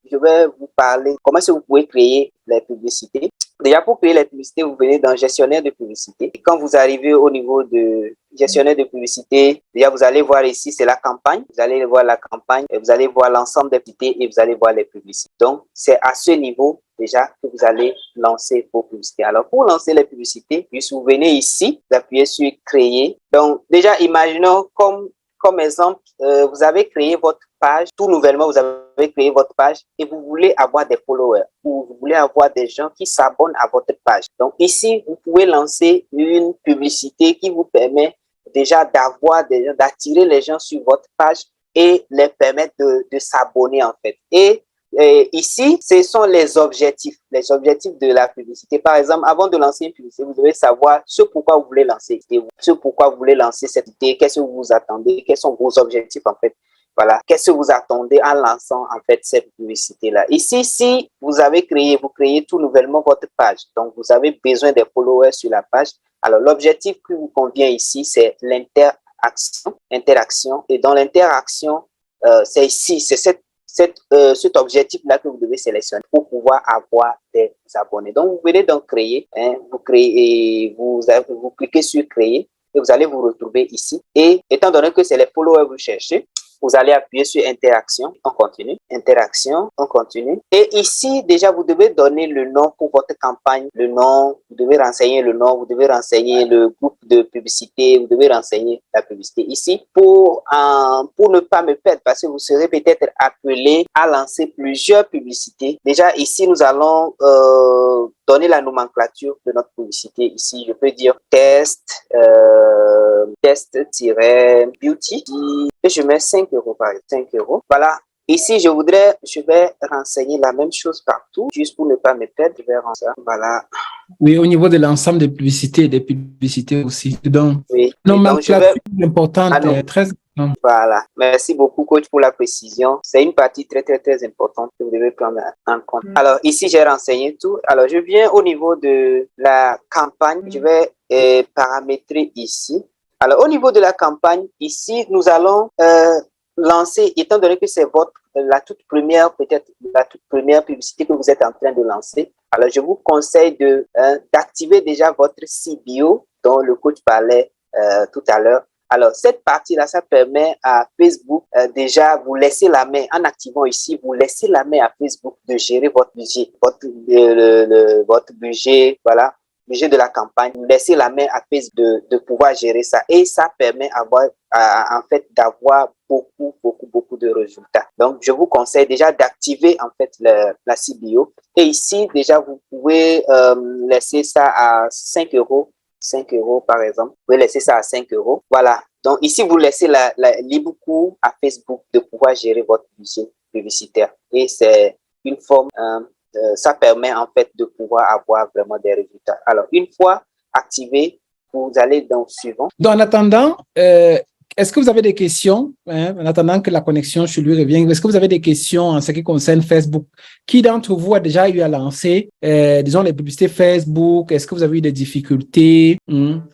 je vais vous parler comment est-ce que vous pouvez créer les publicités. Déjà, pour créer les publicités, vous venez dans gestionnaire de publicité. Et quand vous arrivez au niveau de gestionnaire de publicité, déjà, vous allez voir ici, c'est la campagne. Vous allez voir la campagne, et vous allez voir l'ensemble des publicités et vous allez voir les publicités. Donc, c'est à ce niveau déjà que vous allez lancer vos publicités. Alors, pour lancer les publicités, juste vous venez ici, vous appuyez sur créer. Donc, déjà, imaginons comme exemple, vous avez créé votre page, tout nouvellement, vous avez créé votre page et vous voulez avoir des followers ou vous voulez avoir des gens qui s'abonnent à votre page. Donc ici, vous pouvez lancer une publicité qui vous permet déjà d'attirer les gens sur votre page et les permettre de s'abonner en fait. Et ici, ce sont les objectifs de la publicité. Par exemple, avant de lancer une publicité, vous devez savoir ce pourquoi vous voulez lancer cette idée, qu'est-ce que vous attendez, quels sont vos objectifs en fait. Voilà, qu'est-ce que vous attendez en lançant en fait cette publicité-là. Ici, si vous créez tout nouvellement votre page, donc vous avez besoin des followers sur la page. Alors, l'objectif qui vous convient ici, c'est l'interaction. Et dans l'interaction, c'est ici, c'est cet objectif-là que vous devez sélectionner pour pouvoir avoir des abonnés. Donc, vous venez donc créer, vous cliquez sur créer et vous allez vous retrouver ici. Et étant donné que c'est les followers que vous cherchez, vous allez appuyer sur interaction, on continue, Et ici, déjà, vous devez donner le nom pour votre campagne, vous devez renseigner le nom, vous devez renseigner le groupe de publicité, vous devez renseigner la publicité. Ici, pour ne pas me perdre, parce que vous serez peut-être appelé à lancer plusieurs publicités. Déjà, ici, nous allons donner la nomenclature de notre publicité. Ici, je peux dire test-beauty. Et je mets 5 euros par exemple. 5 euros. Voilà. Ici, je vais renseigner la même chose partout, juste pour ne pas me perdre. Je vais renseigner. Voilà. Oui, au niveau de l'ensemble des publicités et des publicités aussi. Donc, oui. nomenclature importante, très importante. Voilà. Merci beaucoup, coach, pour la précision. C'est une partie très, très, très importante que vous devez prendre en compte. Alors, ici, j'ai renseigné tout. Alors, je viens au niveau de la campagne. Je vais paramétrer ici. Alors, au niveau de la campagne, ici, nous allons lancer, étant donné que c'est la toute première publicité que vous êtes en train de lancer. Alors, je vous conseille d'activer déjà votre CBO dont le coach parlait tout à l'heure. Alors, cette partie-là, ça permet à Facebook déjà vous laisser la main, en activant ici, vous laissez la main à Facebook de gérer votre budget, votre budget, voilà. Budget de la campagne, vous laissez la main à Facebook de pouvoir gérer ça et ça permet d'avoir beaucoup de résultats. Donc, je vous conseille déjà d'activer en fait la CBO et ici déjà vous pouvez laisser ça à 5 euros. 5 euros par exemple. Vous pouvez laisser ça à 5 euros. Voilà. Donc, ici, vous laissez la libre cours à Facebook de pouvoir gérer votre budget publicitaire et c'est une forme ça permet en fait de pouvoir avoir vraiment des résultats. Alors, une fois activé, vous allez dans le suivant. Donc, en attendant, est-ce que vous avez des questions, en attendant que la connexion chez lui revienne, est-ce que vous avez des questions en ce qui concerne Facebook? Qui d'entre vous a déjà eu à lancer, disons, les publicités Facebook? Est-ce que vous avez eu des difficultés?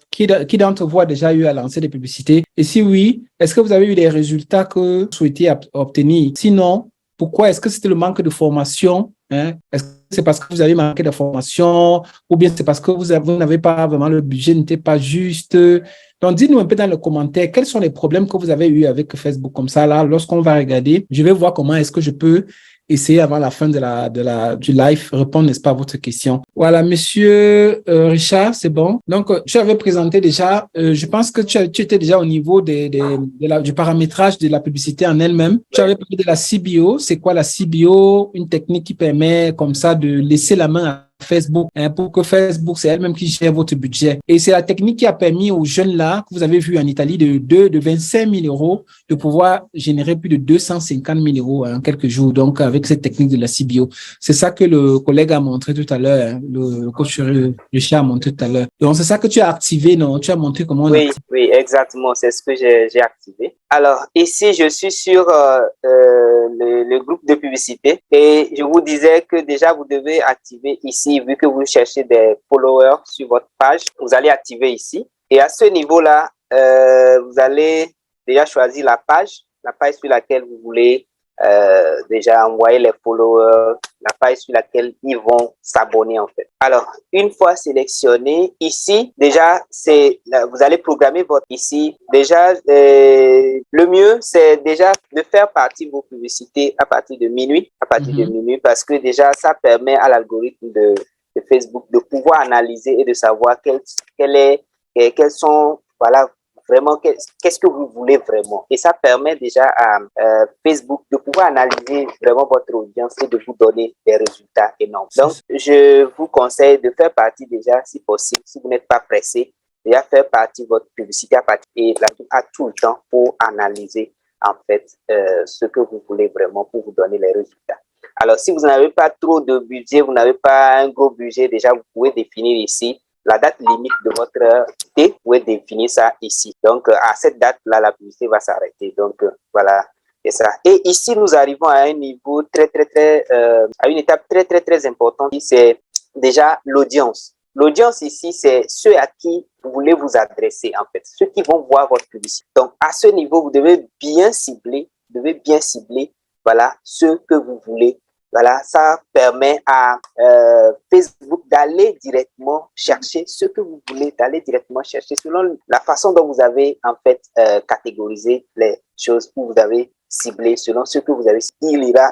Qui d'entre vous a déjà eu à lancer des publicités? Et si oui, est-ce que vous avez eu des résultats que vous souhaitiez obtenir? Sinon, pourquoi? Est-ce que c'était le manque de formation? Est-ce que c'est parce que vous avez manqué de formation ou bien c'est parce que vous n'avez pas vraiment, le budget n'était pas juste? Donc, dites-nous un peu dans les commentaires quels sont les problèmes que vous avez eu avec Facebook. Comme ça, là, lorsqu'on va regarder, je vais voir comment est-ce que je peux essayer avant la fin du live répondre, n'est-ce pas, à votre question. Voilà, monsieur Richard, c'est bon. Donc, tu avais présenté déjà, je pense que tu étais déjà au niveau du paramétrage de la publicité en elle-même. Tu avais parlé de la CBO. C'est quoi la CBO? Une technique qui permet comme ça de laisser la main Facebook, hein, pour que Facebook, c'est elle-même qui gère votre budget. Et c'est la technique qui a permis aux jeunes là, que vous avez vu en Italie, de 25 000 euros, de pouvoir générer plus de 250 000 euros en quelques jours. Donc, avec cette technique de la CBO. C'est ça que le collègue a montré tout à l'heure, hein, le coach Richard a montré tout à l'heure. Donc, c'est ça que tu as activé, non? Tu as montré comment on Oui, active. oui, exactement. C'est ce que j'ai activé. Alors, ici, je suis sur le groupe de publicité et je vous disais que déjà, vous devez activer ici, vu que vous cherchez des followers sur votre page, vous allez activer ici. Et à ce niveau-là, vous allez déjà choisir la page sur laquelle vous voulez déjà envoyer les followers, la page sur laquelle ils vont s'abonner en fait. Alors, une fois sélectionné, ici, déjà, vous allez programmer votre ici. Déjà, le mieux, c'est déjà de faire partie de vos publicités à partir de minuit, parce que déjà, ça permet à l'algorithme de Facebook de pouvoir analyser et de savoir quels sont, voilà, vraiment, qu'est-ce que vous voulez vraiment. Et ça permet déjà à Facebook de pouvoir analyser vraiment votre audience et de vous donner des résultats énormes. Donc, je vous conseille de faire partie déjà, si possible, si vous n'êtes pas pressé, déjà faire partie de votre publicité à tout le temps pour analyser en fait ce que vous voulez vraiment pour vous donner les résultats. Alors, si vous n'avez pas trop de budget, vous n'avez pas un gros budget, déjà, vous pouvez définir ici la date limite de votre publicité, vous pouvez définir ça ici. Donc, à cette date-là, la publicité va s'arrêter. Donc, voilà, c'est ça. Et ici, nous arrivons à un niveau à une étape très importante. C'est déjà l'audience. L'audience ici, c'est ceux à qui vous voulez vous adresser, en fait, ceux qui vont voir votre publicité. Donc, à ce niveau, vous devez bien cibler, voilà, ceux que vous voulez. Voilà, ça permet à Facebook d'aller directement chercher ce que vous voulez, d'aller directement chercher selon la façon dont vous avez en fait catégorisé les choses, où vous avez ciblé selon ce que vous avez.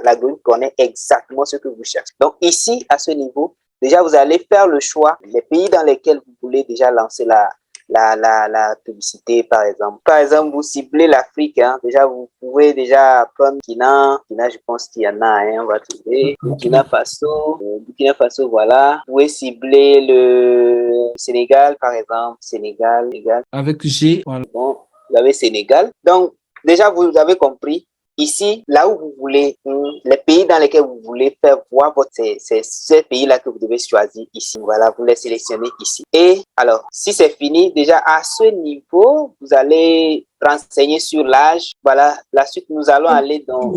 L'algorithme connaît exactement ce que vous cherchez. Donc ici, à ce niveau, déjà vous allez faire le choix des pays dans lesquels vous voulez déjà lancer la publicité, par exemple. Par exemple, vous ciblez l'Afrique, hein. Déjà, vous pouvez déjà prendre Kina, je pense qu'il y en a, hein, on va trouver. Burkina Faso, voilà. Vous pouvez cibler le Sénégal, par exemple. Sénégal. Avec G, voilà. Bon, vous avez Sénégal. Donc, déjà, vous avez compris. Ici, là où vous voulez, les pays dans lesquels vous voulez faire voir c'est ces pays-là que vous devez choisir ici. Voilà, vous les sélectionnez ici. Et alors, si c'est fini, déjà à ce niveau, vous allez renseigner sur l'âge. Voilà, la suite, nous allons aller dans...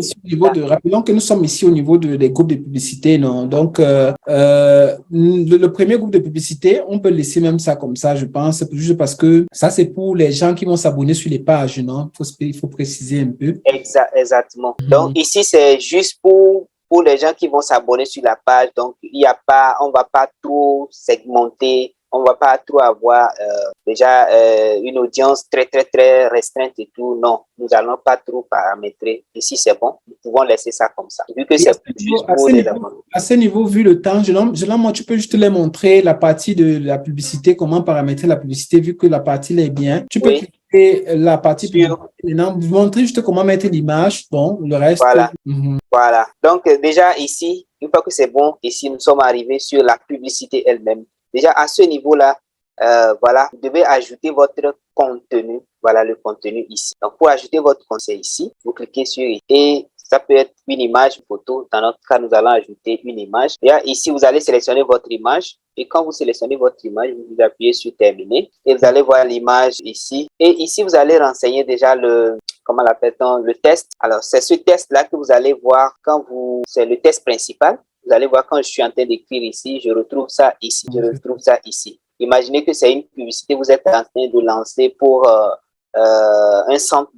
Rappelons que nous sommes ici au niveau des groupes de publicité, non? Donc, le premier groupe de publicité, on peut laisser même ça comme ça, je pense, juste parce que ça, c'est pour les gens qui vont s'abonner sur les pages, non? Il faut préciser un peu. Exactement. Donc, ici, c'est juste pour les gens qui vont s'abonner sur la page. Donc, on va pas trop segmenter. On va pas trop avoir déjà une audience très restreinte et tout. Non, nous allons pas trop paramétrer. Ici, c'est bon. Nous pouvons laisser ça comme ça. Vu que c'est juste pour les abonnés. À ce niveau, vu le temps, moi, tu peux juste les montrer la partie de la publicité, comment paramétrer la publicité, vu que la partie là est bien. Tu peux cliquer la partie publicité. Maintenant, vous montrer juste comment mettre l'image. Bon, le reste. Voilà. Voilà. Donc, déjà ici, une fois que c'est bon, ici, nous sommes arrivés sur la publicité elle-même. Déjà, à ce niveau-là, voilà, vous devez ajouter votre contenu. Voilà le contenu ici. Donc, pour ajouter votre contenu ici, vous cliquez sur et ça peut être une image, une photo. Dans notre cas, nous allons ajouter une image. Et là, ici, vous allez sélectionner votre image. Et quand vous sélectionnez votre image, vous appuyez sur terminer. Et vous allez voir l'image ici. Et ici, vous allez renseigner déjà comment l'appelle-t-on, le test. Alors, c'est ce test-là que vous allez voir c'est le test principal. Vous allez voir quand je suis en train d'écrire ici, je retrouve ça ici, Imaginez que c'est une publicité que vous êtes en train de lancer pour un centre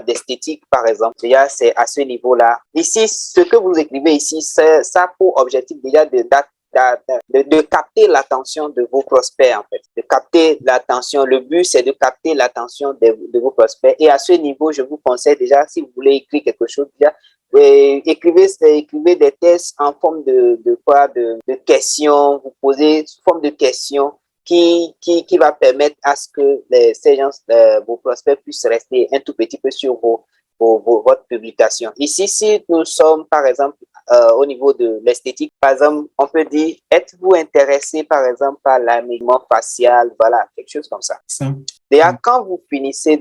d'esthétique, par exemple. Déjà, c'est à ce niveau-là. Ici, ce que vous écrivez ici, ça a pour objectif déjà de capter l'attention de vos prospects, en fait. De capter l'attention. Le but, c'est de capter l'attention de vos prospects. Et à ce niveau, je vous conseille déjà, si vous voulez écrire quelque chose, déjà, écrivez des tests en forme de questions. Vous posez sous forme de questions qui va permettre à ce que ces gens, vos prospects puissent rester un tout petit peu sur votre publication. Ici, si nous sommes, par exemple, au niveau de l'esthétique. Par exemple, on peut dire, êtes-vous intéressé, par exemple, par l'alignement facial? Voilà, quelque chose comme ça. Déjà, quand vous finissez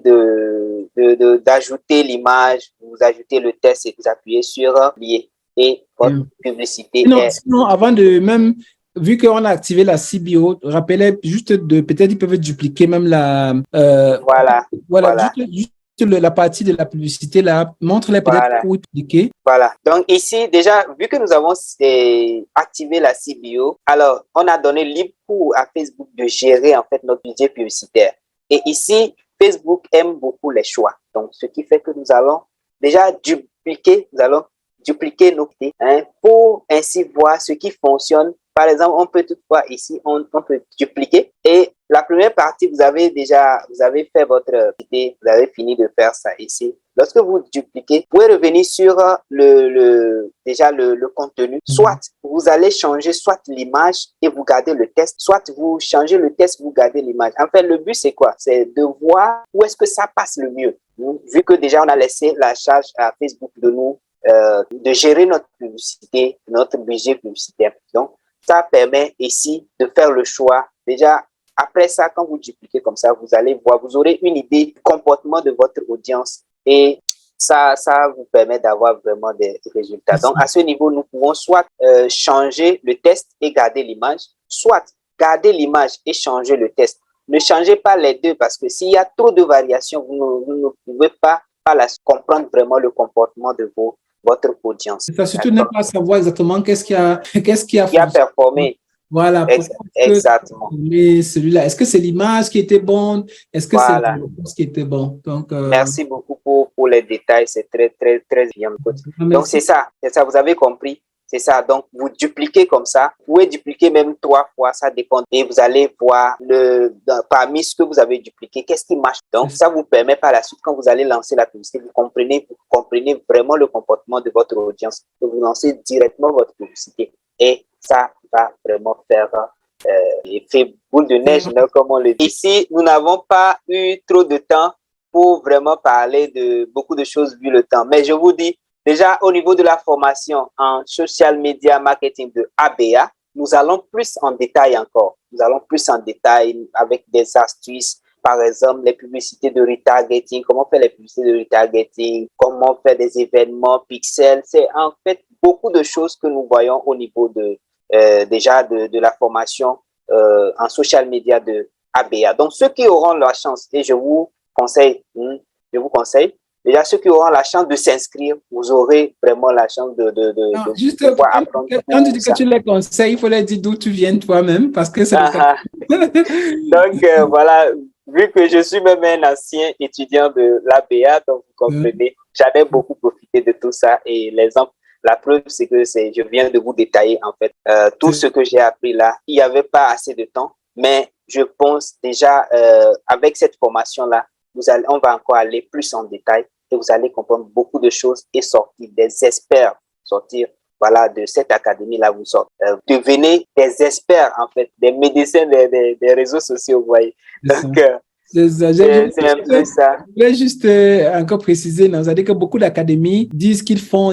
d'ajouter l'image, vous ajoutez le texte et vous appuyez sur lier et votre publicité Sinon, avant de même, vu qu'on a activé la CBO, rappelez juste peut-être ils peuvent dupliquer même voilà. Juste la partie de la publicité là, montre-les peut-être où dupliquer. Voilà. Donc ici, déjà, vu que nous avons activé la CBO, alors on a donné libre cours à Facebook de gérer en fait notre budget publicitaire. Et ici, Facebook aime beaucoup les choix. Donc, ce qui fait que nous allons déjà dupliquer nos clés pour ainsi voir ce qui fonctionne. Par exemple, on peut toutefois ici, on peut dupliquer. Et la première partie, vous avez fait votre idée, vous avez fini de faire ça ici. Lorsque vous dupliquez, vous pouvez revenir sur le contenu. Soit vous allez changer soit l'image et vous gardez le texte, soit vous changez le texte, vous gardez l'image. En fait, le but, c'est quoi? C'est de voir où est-ce que ça passe le mieux. Vu que déjà, on a laissé la charge à Facebook de gérer notre publicité, notre budget publicitaire. Donc, ça permet ici de faire le choix. Déjà, après ça, quand vous dupliquez comme ça, vous allez voir, vous aurez une idée du comportement de votre audience et ça vous permet d'avoir vraiment des résultats. Donc, à ce niveau, nous pouvons soit changer le texte et garder l'image, soit garder l'image et changer le texte. Ne changez pas les deux parce que s'il y a trop de variations, vous ne pouvez pas comprendre vraiment le comportement de votre audience. Ça surtout ne pas savoir exactement qu'est-ce qui a performé. Voilà. Exactement. Celui-là. Est-ce que c'est l'image qui était bonne? Est-ce que c'est le texte qui était bon? Donc, merci beaucoup pour les détails. C'est très, très, très bien. Donc, c'est ça. Vous avez compris. C'est ça. Donc, vous dupliquez comme ça. Vous pouvez dupliquer même 3 fois. Ça dépend. Et vous allez voir parmi ce que vous avez dupliqué, qu'est-ce qui marche. Donc, ça vous permet par la suite, quand vous allez lancer la publicité, vous comprenez vraiment le comportement de votre audience. Vous lancez directement votre publicité. Et ça va vraiment faire effet boule de neige, comme on le dit. Ici, nous n'avons pas eu trop de temps pour vraiment parler de beaucoup de choses vu le temps. Mais je vous dis, déjà, au niveau de la formation en social media marketing de ABA, nous allons plus en détail encore. Nous allons plus en détail avec des astuces. Par exemple, les publicités de retargeting, comment faire les publicités de retargeting, comment faire des événements pixels. C'est en fait beaucoup de choses que nous voyons au niveau de la formation en social media de ABA. Donc, ceux qui auront la chance, et je vous conseille, déjà, ceux qui auront la chance de s'inscrire, vous aurez vraiment la chance de pouvoir apprendre. Quand tu dis que tu les conseilles, il faut leur dire d'où tu viens toi-même, parce que c'est Donc, voilà, vu que je suis même un ancien étudiant de l'ABA, donc vous comprenez, j'en ai beaucoup profité de tout ça. Et l'exemple, la preuve, c'est que je viens de vous détailler, en fait, tout ce que j'ai appris là. Il n'y avait pas assez de temps, mais je pense déjà, avec cette formation-là, on va encore aller plus en détail et vous allez comprendre beaucoup de choses et sortir des experts, de cette académie-là, vous sortez. Devenez des experts, en fait, des médecins des réseaux sociaux, vous voyez. Donc, c'est un peu ça. Je voulais juste encore préciser, c'est-à-dire que beaucoup d'académies disent qu'ils font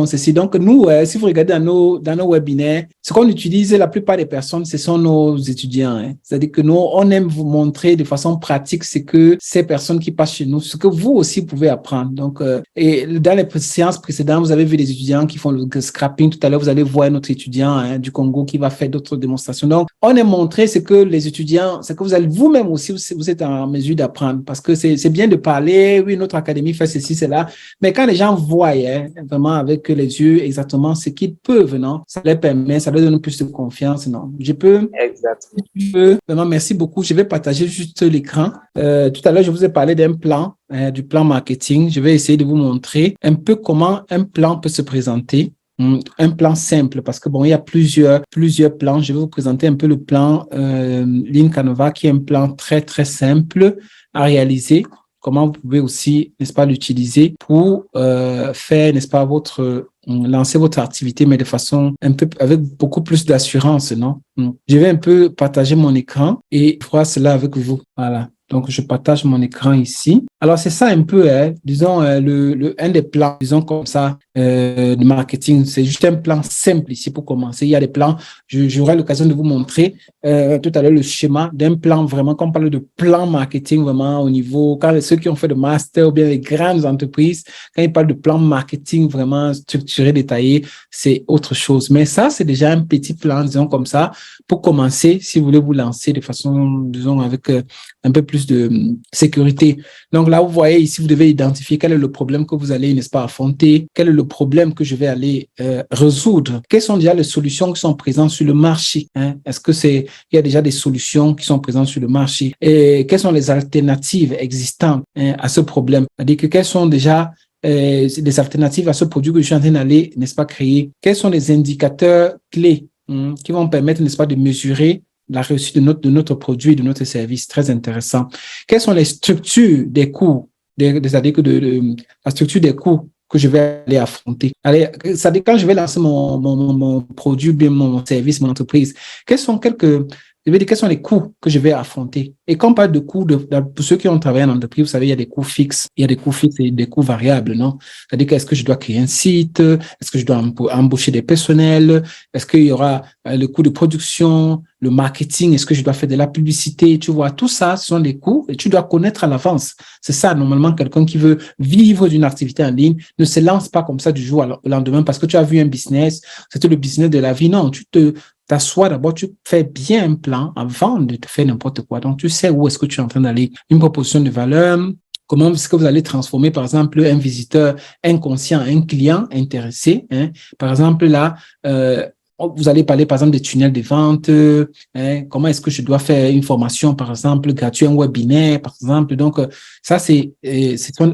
ceci. Donc, nous, si vous regardez dans nos webinaires, ce qu'on utilise, la plupart des personnes, ce sont nos étudiants. C'est-à-dire que nous, on aime vous montrer de façon pratique ce que ces personnes qui passent chez nous, ce que vous aussi pouvez apprendre. Donc, et dans les séances précédentes, vous avez vu des étudiants qui font le scrapping. Tout à l'heure, vous allez voir notre étudiant du Congo qui va faire d'autres démonstrations. Donc, on aime montrer ce que les étudiants, ce que vous-même aussi, vous êtes en mesure d'apprendre, parce que c'est bien de parler, oui, notre académie fait ceci, cela, mais quand les gens voient vraiment avec les yeux exactement ce qu'ils peuvent, non, ça leur permet, ça leur donne plus de confiance, non. Exactement. Vraiment, merci beaucoup. Je vais partager juste l'écran. Tout à l'heure, je vous ai parlé d'un plan, du plan marketing. Je vais essayer de vous montrer un peu comment un plan peut se présenter. Un plan simple, parce que il y a plusieurs plans. Je vais vous présenter un peu le plan Lean Canva, qui est un plan très, très simple à réaliser. Comment vous pouvez aussi, n'est-ce pas, l'utiliser pour faire, n'est-ce pas, lancer votre activité, mais de façon un peu, avec beaucoup plus d'assurance, non? Je vais un peu partager mon écran et voir cela avec vous. Voilà. Donc, je partage mon écran ici. Alors, c'est ça un peu, disons, un des plans, disons comme ça, de marketing. C'est juste un plan simple ici pour commencer. Il y a des plans, j'aurai l'occasion de vous montrer tout à l'heure le schéma d'un plan vraiment, quand on parle de plan marketing vraiment au niveau, quand ceux qui ont fait de master ou bien les grandes entreprises, quand ils parlent de plan marketing vraiment structuré, détaillé, c'est autre chose. Mais ça, c'est déjà un petit plan, disons comme ça, pour commencer, si vous voulez vous lancer de façon, disons, avec un peu plus de sécurité. Donc là, vous voyez ici, vous devez identifier quel est le problème que vous allez, n'est-ce pas, affronter, quel est le problème que je vais aller résoudre, quelles sont déjà les solutions qui sont présentes sur le marché. Est-ce que il y a déjà des solutions qui sont présentes sur le marché et quelles sont les alternatives existantes à ce problème? C'est-à-dire que quelles sont déjà des alternatives à ce produit que je suis en train d'aller, n'est-ce pas, créer? Quels sont les indicateurs clés qui vont permettre, n'est-ce pas, de mesurer la réussite de notre produit, de notre service? Très intéressant. Quelles sont les structures des coûts, c'est-à-dire que la structure des coûts que je vais aller affronter? Allez, c'est-à-dire quand je vais lancer mon produit, bien mon service, mon entreprise, quels sont les coûts que je vais affronter? Et quand on parle de coûts, pour ceux qui ont travaillé en entreprise, vous savez, il y a des coûts fixes, il y a des coûts fixes et des coûts variables, non? C'est-à-dire est-ce que je dois créer un site? Est-ce que je dois embaucher des personnels? Est-ce qu'il y aura le coût de production, le marketing? Est-ce que je dois faire de la publicité? Tu vois, tout ça, ce sont des coûts et tu dois connaître à l'avance. C'est ça, normalement, quelqu'un qui veut vivre d'une activité en ligne ne se lance pas comme ça du jour au lendemain parce que tu as vu un business, c'était le business de la vie. Non, tu t'assois d'abord, tu fais bien un plan avant de te faire n'importe quoi. Donc, tu sais où est-ce que tu es en train d'aller. Une proposition de valeur, comment est-ce que vous allez transformer, par exemple, un visiteur inconscient, un client intéressé. Par exemple, là, vous allez parler, par exemple, des tunnels de vente. Comment est-ce que je dois faire une formation, par exemple, gratuite, un webinaire, par exemple. Donc, ça, c'est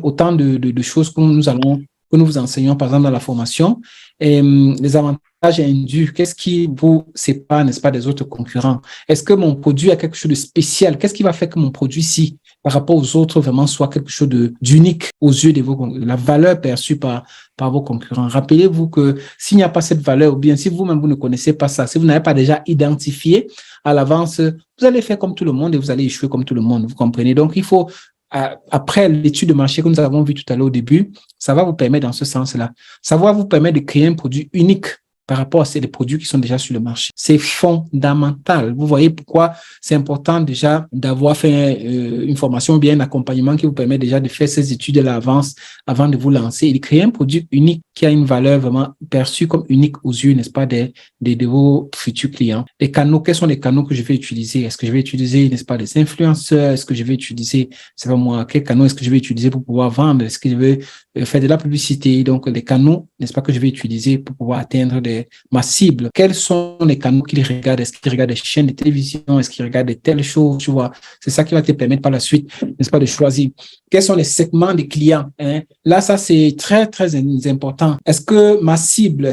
autant de choses que nous vous enseignons, par exemple, dans la formation. Et les avantages indus, qu'est-ce qui vous sépare, n'est-ce pas, des autres concurrents? Est-ce que mon produit a quelque chose de spécial? Qu'est-ce qui va faire que mon produit-ci, par rapport aux autres, vraiment soit quelque chose d'unique aux yeux de la valeur perçue par vos concurrents? Rappelez-vous que s'il n'y a pas cette valeur, ou bien si vous-même, vous ne connaissez pas ça, si vous n'avez pas déjà identifié à l'avance, vous allez faire comme tout le monde et vous allez échouer comme tout le monde, vous comprenez? Donc, il faut, après l'étude de marché que nous avons vue tout à l'heure au début, ça va vous permettre dans ce sens-là. Ça va vous permettre de créer un produit unique par rapport à ces produits qui sont déjà sur le marché. C'est fondamental. Vous voyez pourquoi c'est important déjà d'avoir fait une formation ou bien un accompagnement qui vous permet déjà de faire ces études à l'avance avant de vous lancer et de créer un produit unique qui a une valeur vraiment perçue comme unique aux yeux, n'est-ce pas, de vos futurs clients. Les canaux, quels sont les canaux que je vais utiliser? Est-ce que je vais utiliser, n'est-ce pas, des influenceurs? Est-ce que je vais utiliser, c'est pas moi, quels canaux est-ce que je vais utiliser pour pouvoir vendre? Est-ce que je vais faire de la publicité? Donc, les canaux, n'est-ce pas, que je vais utiliser pour pouvoir atteindre ma cible. Quels sont les canaux qu'ils regardent? Est-ce qu'ils regardent des chaînes de télévision? Est-ce qu'ils regardent de telles choses? Tu vois, c'est ça qui va te permettre par la suite, n'est-ce pas, de choisir. Quels sont les segments des clients? Là, ça, c'est très, très important. Est-ce que ma cible,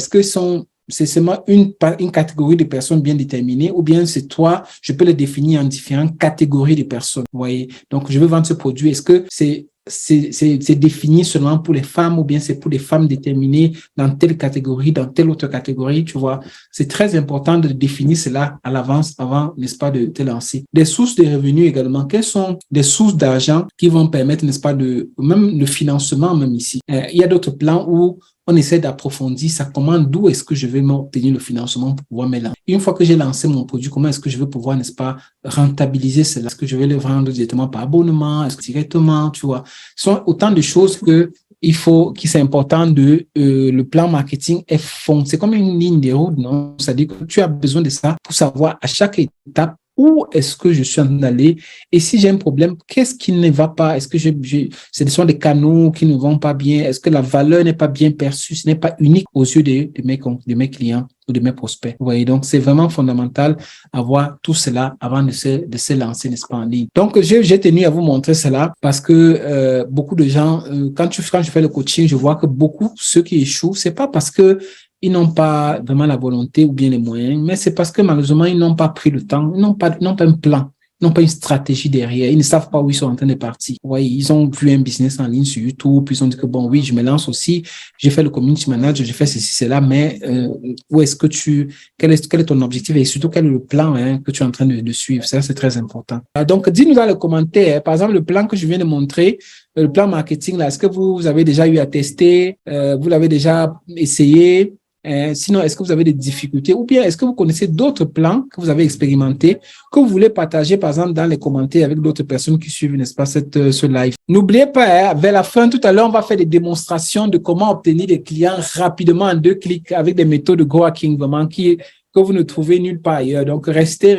c'est seulement une catégorie de personnes bien déterminées ou bien c'est toi, je peux les définir en différentes catégories de personnes. Vous voyez? Donc, je veux vendre ce produit. Est-ce que c'est défini seulement pour les femmes ou bien c'est pour les femmes déterminées dans telle catégorie, dans telle autre catégorie, tu vois. C'est très important de définir cela à l'avance avant, n'est-ce pas, de te lancer. Des sources de revenus également. Quelles sont des sources d'argent qui vont permettre, n'est-ce pas, même le financement même ici. Il y a d'autres plans où on essaie d'approfondir ça. D'où est-ce que je vais m'obtenir le financement pour pouvoir me lancer? Une fois que j'ai lancé mon produit, comment est-ce que je vais pouvoir, n'est-ce pas, rentabiliser cela? Est-ce que je vais le vendre directement par abonnement? Est-ce que directement, tu vois? Ce sont autant de choses que c'est important le plan marketing est fond. C'est comme une ligne de route, non? C'est-à-dire que tu as besoin de ça pour savoir à chaque étape où est-ce que je suis en train d'aller? Et si j'ai un problème, qu'est-ce qui ne va pas? Est-ce que ce sont des canaux qui ne vont pas bien? Est-ce que la valeur n'est pas bien perçue? Ce n'est pas unique aux yeux de mes clients ou de mes prospects. Vous voyez, donc c'est vraiment fondamental d'avoir tout cela avant de se lancer, n'est-ce pas, en ligne. Donc, j'ai tenu à vous montrer cela parce que beaucoup de gens, quand je fais le coaching, je vois que ceux qui échouent, c'est pas parce que ils n'ont pas vraiment la volonté ou bien les moyens, mais c'est parce que malheureusement, ils n'ont pas pris le temps, ils n'ont pas un plan. n'ont pas une stratégie derrière. Ils ne savent pas où ils sont en train de partir. Ouais, ils ont vu un business en ligne sur YouTube, puis ils ont dit que bon, oui, je me lance aussi. J'ai fait le community manager, j'ai fait ceci, cela, mais où est-ce que quel est ton objectif et surtout quel est le plan que tu es en train de suivre? Ça, c'est très important. Donc, dis-nous dans les commentaires, par exemple, le plan que je viens de montrer, le plan marketing, là, est-ce que vous avez déjà eu à tester? Vous l'avez déjà essayé? Sinon, est-ce que vous avez des difficultés ou bien est-ce que vous connaissez d'autres plans que vous avez expérimentés que vous voulez partager, par exemple, dans les commentaires avec d'autres personnes qui suivent, n'est-ce pas, ce live? N'oubliez pas, vers la fin, tout à l'heure, on va faire des démonstrations de comment obtenir des clients rapidement en 2 clics avec des méthodes de Go Hacking vraiment que vous ne trouvez nulle part ailleurs. Donc, restez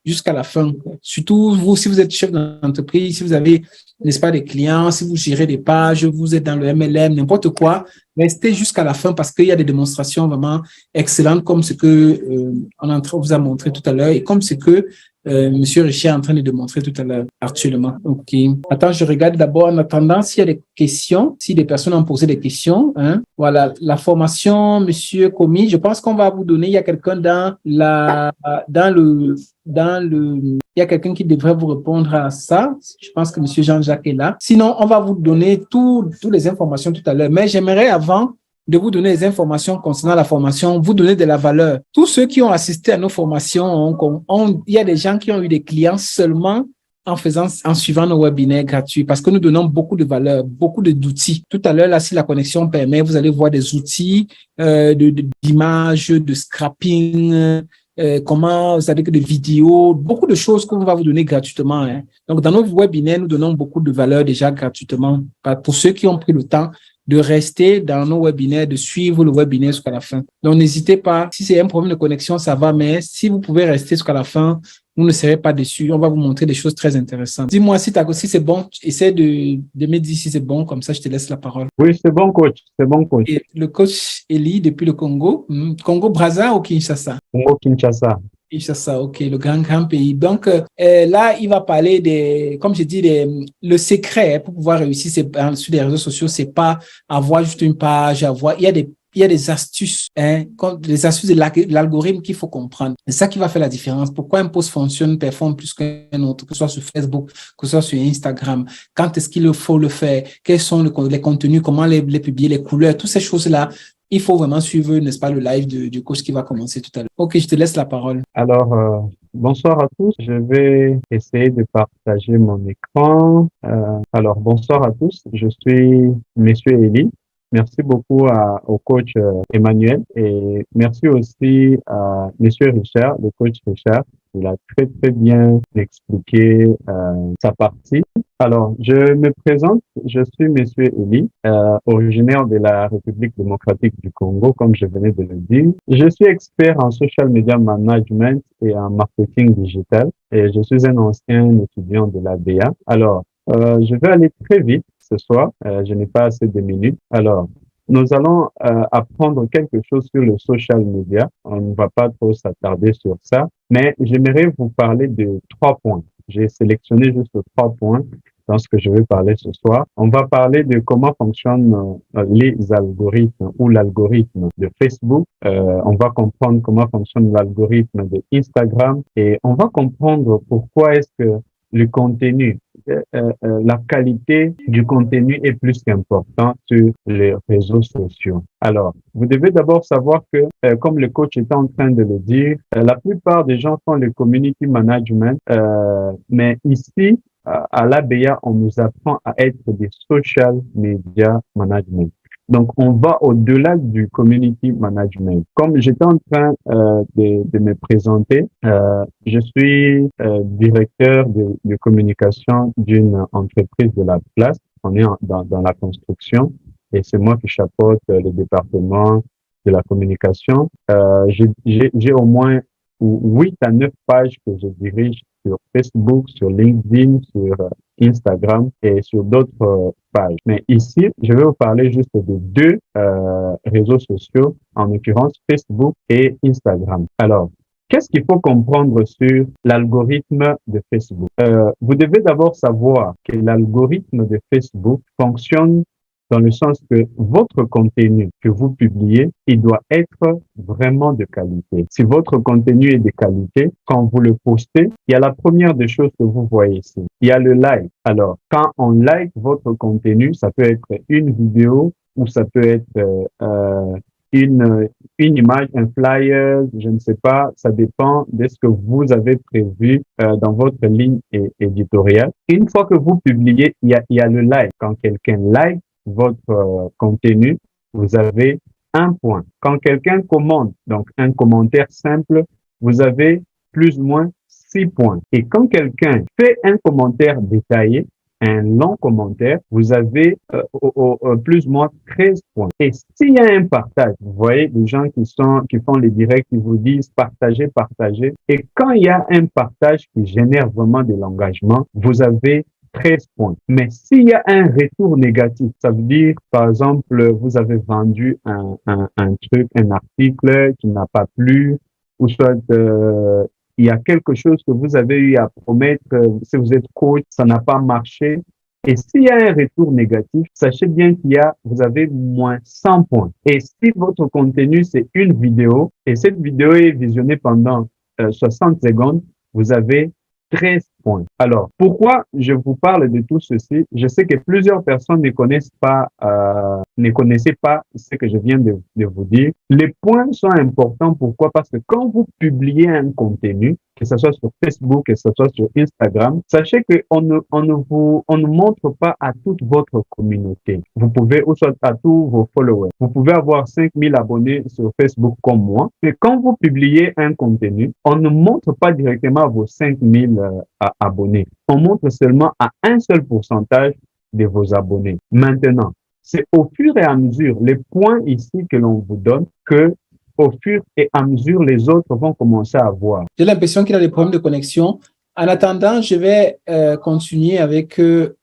jusqu'à la fin. Surtout, vous, si vous êtes chef d'entreprise, si vous avez, n'est-ce pas, des clients, si vous gérez des pages, vous êtes dans le MLM, n'importe quoi, restez jusqu'à la fin parce qu'il y a des démonstrations vraiment excellentes comme ce que on vous a montré tout à l'heure et comme ce que Monsieur Richard est en train de démontrer tout à l'heure actuellement. OK. Attends, je regarde d'abord en attendant s'il y a des questions, si des personnes ont posé des questions. Hein. Voilà, la formation, Monsieur Komi, je pense qu'on va vous donner, il y a quelqu'un il y a quelqu'un qui devrait vous répondre à ça. Je pense que Monsieur Jean-Jacques est là. Sinon, on va vous donner toutes les informations tout à l'heure. Mais j'aimerais avant de vous donner des informations concernant la formation, vous donner de la valeur. Tous ceux qui ont assisté à nos formations, il y a des gens qui ont eu des clients seulement en suivant nos webinaires gratuits parce que nous donnons beaucoup de valeur, beaucoup d'outils. Tout à l'heure, là, si la connexion permet, vous allez voir des outils d'images, de scrapping, comment, vous savez que des vidéos, beaucoup de choses qu'on va vous donner gratuitement. Hein. Donc, dans nos webinaires, nous donnons beaucoup de valeur déjà gratuitement pour ceux qui ont pris le temps de rester dans nos webinaires, de suivre le webinaire jusqu'à la fin. Donc, n'hésitez pas. Si c'est un problème de connexion, ça va, mais si vous pouvez rester jusqu'à la fin, vous ne serez pas déçus. On va vous montrer des choses très intéressantes. Dis-moi si c'est bon. Essaie de me dire si c'est bon. Comme ça, je te laisse la parole. Oui, c'est bon, coach. C'est bon, coach. Et le coach Eli depuis le Congo. Congo Brazza ou Kinshasa? Congo Kinshasa. Kinshasa, ok, le grand pays. Donc, là, il va parler comme je dis, le secret pour pouvoir réussir sur les réseaux sociaux, c'est pas avoir juste une page, il y a des astuces, des astuces de l'algorithme qu'il faut comprendre. C'est ça qui va faire la différence. Pourquoi un post performe plus qu'un autre, que ce soit sur Facebook, que ce soit sur Instagram. Quand est-ce qu'il faut le faire? Quels sont les contenus? Comment les publier? Les couleurs? Toutes ces choses-là. Il faut vraiment suivre, n'est-ce pas, le live du coach qui va commencer tout à l'heure. Ok, je te laisse la parole. Alors, bonsoir à tous. Je vais essayer de partager mon écran. Alors, bonsoir à tous. Je suis Monsieur Eli. Merci beaucoup au coach Emmanuel et merci aussi à Monsieur Richard, le coach Richard. Il a très, très bien expliqué sa partie. Alors, je me présente. Je suis Monsieur Eli, originaire de la République démocratique du Congo, comme je venais de le dire. Je suis expert en social media management et en marketing digital et je suis un ancien étudiant de l'ABA. Alors, je vais aller très vite ce soir. Je n'ai pas assez de minutes. Alors, nous allons apprendre quelque chose sur le social media. On ne va pas trop s'attarder sur ça, mais j'aimerais vous parler de 3 points. J'ai sélectionné juste 3 points dans ce que je vais parler ce soir. On va parler de comment fonctionnent les algorithmes ou l'algorithme de Facebook. On va comprendre comment fonctionne l'algorithme de Instagram et on va comprendre pourquoi est-ce que le contenu, la qualité du contenu est plus qu'important sur les réseaux sociaux. Alors, vous devez d'abord savoir que, comme le coach est en train de le dire, la plupart des gens font le community management, mais ici, à l'ABA, on nous apprend à être des social media management. Donc, on va au-delà du community management. Comme j'étais en train de me présenter, je suis directeur de communication d'une entreprise de la place. On est dans la construction et c'est moi qui chapeaute le département de la communication. J'ai au moins 8 à 9 pages que je dirige sur Facebook, sur LinkedIn, sur Instagram et sur d'autres pages. Mais ici, je vais vous parler juste de 2 réseaux sociaux, en l'occurrence Facebook et Instagram. Alors, qu'est-ce qu'il faut comprendre sur l'algorithme de Facebook? Vous devez d'abord savoir que l'algorithme de Facebook fonctionne dans le sens que votre contenu que vous publiez, il doit être vraiment de qualité. Si votre contenu est de qualité, quand vous le postez, il y a la première des choses que vous voyez ici. Il y a le like. Alors, quand on like votre contenu, ça peut être une vidéo ou ça peut être une image, un flyer, je ne sais pas, ça dépend de ce que vous avez prévu dans votre ligne éditoriale. Une fois que vous publiez, il y a le like. Quand quelqu'un like votre contenu, vous avez un point. Quand quelqu'un commente, donc un commentaire simple, vous avez plus ou moins 6 points. Et quand quelqu'un fait un commentaire détaillé, un long commentaire, vous avez plus ou moins 13 points. Et s'il y a un partage, vous voyez des gens qui font les directs, qui vous disent partagez, partagez. Et quand il y a un partage qui génère vraiment de l'engagement, vous avez 13 points. Mais s'il y a un retour négatif, ça veut dire, par exemple, vous avez vendu un truc, un article qui n'a pas plu, ou soit il y a quelque chose que vous avez eu à promettre, si vous êtes coach, ça n'a pas marché. Et s'il y a un retour négatif, sachez bien vous avez moins 100 points. Et si votre contenu, c'est une vidéo, et cette vidéo est visionnée pendant 60 secondes, vous avez 13 points. Alors, pourquoi je vous parle de tout ceci? Je sais que plusieurs personnes ne connaissaient pas ce que je viens de vous dire. Les points sont importants. Pourquoi? Parce que quand vous publiez un contenu, que ce soit sur Facebook, que ce soit sur Instagram, sachez qu'on ne montre pas à toute votre communauté. Vous pouvez, ou soit à tous vos followers. Vous pouvez avoir 5000 abonnés sur Facebook comme moi. Mais quand vous publiez un contenu, on ne montre pas directement à vos 5000 abonnés. On montre seulement à un seul pourcentage de vos abonnés. Maintenant, c'est au fur et à mesure, les points ici que l'on vous donne, que au fur et à mesure, les autres vont commencer à voir. J'ai l'impression qu'il a des problèmes de connexion. En attendant, je vais continuer avec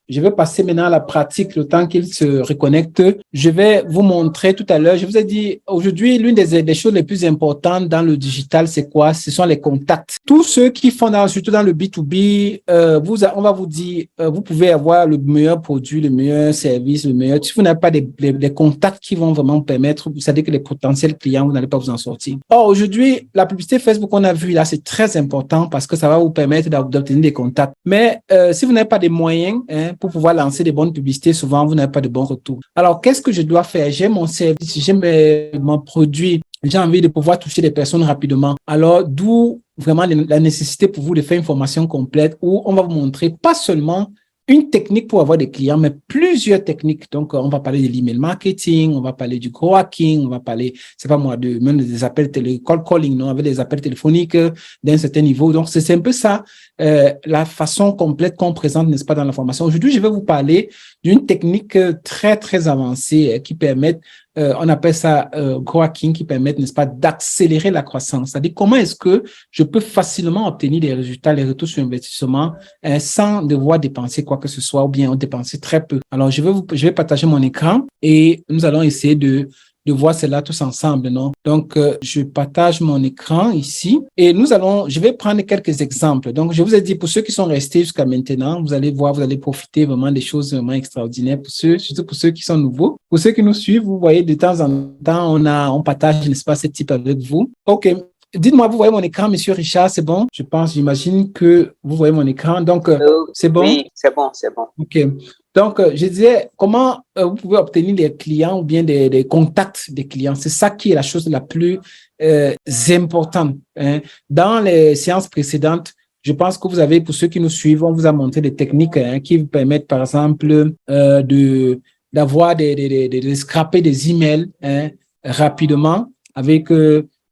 je vais passer maintenant à la pratique le temps qu'il se reconnecte. Je vais vous montrer tout à l'heure. Je vous ai dit, aujourd'hui, l'une des choses les plus importantes dans le digital, c'est quoi? Ce sont les contacts. Tous ceux qui font surtout dans le B2B, on va vous dire, vous pouvez avoir le meilleur produit, le meilleur service, le meilleur. Si vous n'avez pas des contacts qui vont vraiment permettre, vous savez que les potentiels clients, vous n'allez pas vous en sortir. Or, aujourd'hui, la publicité Facebook qu'on a vue là, c'est très important parce que ça va vous permettre d'obtenir des contacts. Mais si vous n'avez pas des moyens, pour pouvoir lancer des bonnes publicités, souvent, vous n'avez pas de bons retours. Alors, qu'est-ce que je dois faire? J'ai mon service, j'ai mon produit, j'ai envie de pouvoir toucher des personnes rapidement. Alors, d'où vraiment la nécessité pour vous de faire une formation complète où on va vous montrer pas seulement une technique pour avoir des clients, mais plusieurs techniques. Donc, on va parler de l'email marketing, on va parler du growhacking, on va parler, c'est pas moi, même des appels call calling, non, avec des appels téléphoniques d'un certain niveau. Donc, c'est un peu ça, la façon complète qu'on présente, n'est-ce pas, dans la formation. Aujourd'hui, je vais vous parler d'une technique très, très avancée qui permet, on appelle ça growhacking, qui permet, n'est-ce pas, d'accélérer la croissance. C'est-à-dire, comment est-ce que je peux facilement obtenir des résultats, les retours sur investissement, sans devoir dépenser quoi que ce soit ou bien dépenser très peu. Alors, je vais partager mon écran et nous allons essayer de voir cela tous ensemble, non? Donc, je partage mon écran ici et je vais prendre quelques exemples. Donc, je vous ai dit, pour ceux qui sont restés jusqu'à maintenant, vous allez voir, vous allez profiter vraiment des choses vraiment extraordinaires surtout pour ceux qui sont nouveaux. Pour ceux qui nous suivent, vous voyez, de temps en temps, on partage, n'est-ce pas, ce type avec vous. OK. Dites-moi, vous voyez mon écran, Monsieur Richard, c'est bon? J'imagine que vous voyez mon écran. Donc, c'est bon? Oui, c'est bon, c'est bon. OK. Donc, je disais, comment vous pouvez obtenir des clients ou bien des contacts des clients? C'est ça qui est la chose la plus importante. Dans les séances précédentes, je pense que vous avez, pour ceux qui nous suivent, on vous a montré des techniques qui vous permettent, par exemple, d'avoir de scraper des emails rapidement avec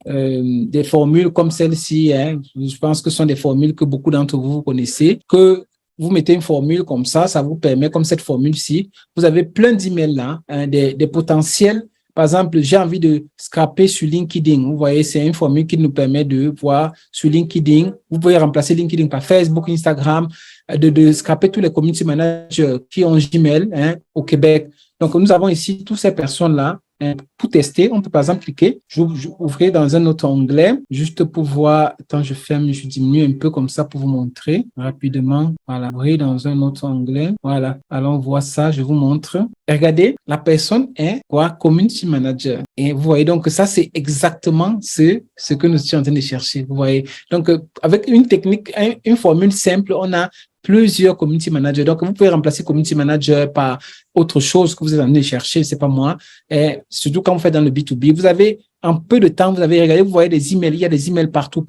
des formules comme celle-ci. Je pense que ce sont des formules que beaucoup d'entre vous connaissez, que vous mettez une formule comme ça vous permet, comme cette formule-ci, vous avez plein d'emails là, des potentiels. Par exemple, j'ai envie de scraper sur LinkedIn. Vous voyez, c'est une formule qui nous permet de voir sur LinkedIn. Vous pouvez remplacer LinkedIn par Facebook, Instagram, de scraper tous les community managers qui ont Gmail au Québec. Donc, nous avons ici toutes ces personnes-là pour tester, on peut par exemple cliquer, j'ouvrir dans un autre onglet, juste pour voir, attends, je ferme, je diminue un peu comme ça pour vous montrer rapidement. Voilà, ouvrir dans un autre onglet. Voilà, allons voir ça, je vous montre. Et regardez, la personne est quoi? Community Manager. Et vous voyez, donc ça, c'est exactement ce que nous sommes en train de chercher. Vous voyez, donc avec une technique, une formule simple, on a plusieurs community managers. Donc, vous pouvez remplacer community manager par autre chose que vous êtes en train de chercher, c'est pas moi. Et surtout quand vous faites dans le B2B, vous avez en peu de temps, vous avez regardé, vous voyez des emails, il y a des emails partout.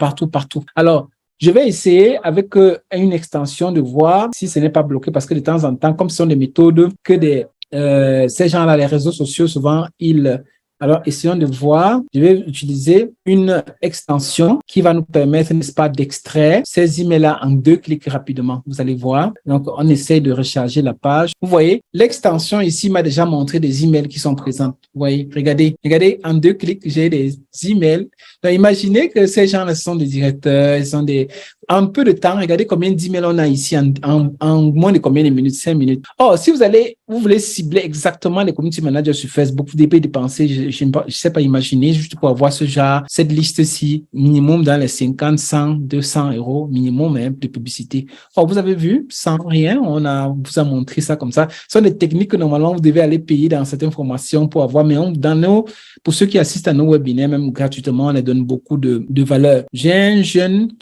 Alors, je vais essayer avec une extension de voir si ce n'est pas bloqué parce que de temps en temps, comme ce sont des méthodes que ces gens-là, les réseaux sociaux, souvent, alors, essayons de voir. Je vais utiliser une extension qui va nous permettre, n'est-ce pas, d'extraire ces emails-là en 2 clics rapidement. Vous allez voir. Donc, on essaie de recharger la page. Vous voyez, l'extension ici m'a déjà montré des emails qui sont présents. Vous voyez, regardez, en 2 clics, j'ai des emails. Donc, imaginez que ces gens-là sont des directeurs, ils sont en peu de temps, regardez combien d'emails on a ici en moins de combien de minutes, 5 minutes. Oh, si vous voulez cibler exactement les community managers sur Facebook, vous devez dépenser, je ne sais pas imaginer, juste pour avoir cette liste-ci, minimum dans les 50, 100, 200 euros, minimum même de publicité. Oh, vous avez vu, sans rien, vous a montré ça comme ça. Ce sont des techniques que normalement vous devez aller payer dans certaines formations pour avoir, mais pour ceux qui assistent à nos webinaires, même gratuitement, on les donne beaucoup de valeur. J'ai un jeune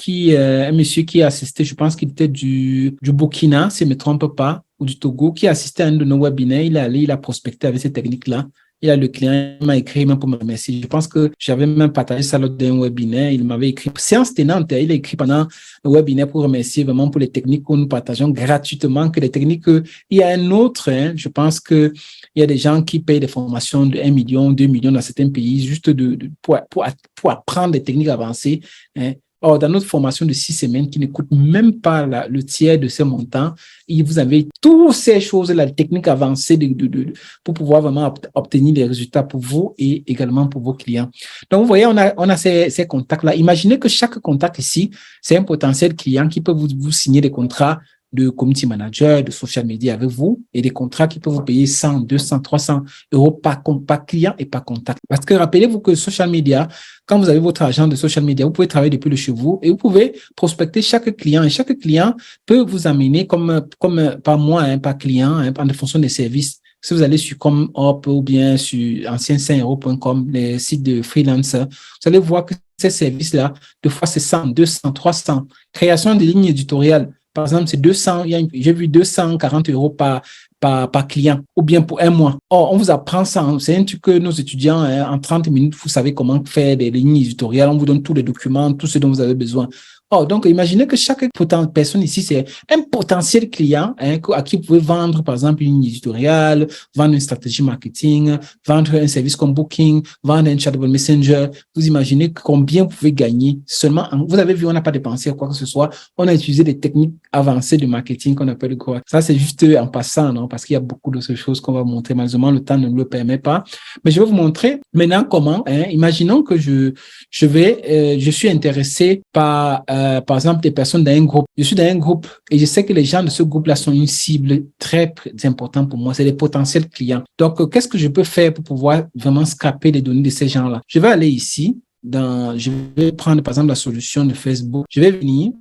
un monsieur qui a assisté, je pense qu'il était du Burkina, si je ne me trompe pas, ou du Togo, qui a assisté à un de nos webinaires. Il a prospecté avec ces techniques-là. Le client m'a écrit même pour me remercier. Je pense que j'avais même partagé ça lors d'un webinaire. Il m'avait écrit, séance tenante, il a écrit pendant le webinaire pour remercier vraiment pour les techniques que nous partageons gratuitement, que les techniques il y a un autre, je pense que il y a des gens qui payent des formations de 1 million, 2 millions dans certains pays, juste pour apprendre des techniques avancées, Or, dans notre formation de 6 semaines qui ne coûte même pas le tiers de ce montant, vous avez toutes ces choses, la technique avancée pour pouvoir vraiment obtenir des résultats pour vous et également pour vos clients. Donc, vous voyez, on a ces contacts-là. Imaginez que chaque contact ici, c'est un potentiel client qui peut vous signer des contrats de community manager, de social media avec vous et des contrats qui peuvent vous payer 100, 200, 300 euros par client et par contact. Parce que rappelez-vous que social media, quand vous avez votre agent de social media, vous pouvez travailler depuis le chez vous et vous pouvez prospecter chaque client et chaque client peut vous amener comme par mois, par client, en fonction des services. Si vous allez sur ComHop ou bien sur ancien5euros.com, les sites de freelancers, vous allez voir que ces services-là, deux fois c'est 100, 200, 300. Création de lignes éditoriales. Par exemple, c'est 200, j'ai vu 240 euros par client, ou bien pour un mois. Or, on vous apprend ça. C'est un truc que nos étudiants, en 30 minutes, vous savez comment faire des lignes éditoriales. On vous donne tous les documents, tout ce dont vous avez besoin. Oh, donc, imaginez que chaque personne ici, c'est un potentiel client à qui vous pouvez vendre, par exemple, une ligne éditoriale, vendre une stratégie marketing, vendre un service comme Booking, vendre un chatbot messenger. Vous imaginez combien vous pouvez gagner seulement. Vous avez vu, on n'a pas dépensé quoi que ce soit. On a utilisé des techniques avancées de marketing qu'on appelle quoi. Ça, c'est juste en passant, non? Parce qu'il y a beaucoup d'autres choses qu'on va montrer. Malheureusement, le temps ne nous le permet pas. Mais je vais vous montrer maintenant comment. Imaginons que je suis intéressé par exemple, des personnes dans un groupe. Je suis dans un groupe et je sais que les gens de ce groupe-là sont une cible très importante pour moi. C'est des potentiels clients. Donc, qu'est-ce que je peux faire pour pouvoir vraiment scraper les données de ces gens-là? Je vais aller ici. Je vais prendre, par exemple, la solution de Facebook. Je vais venir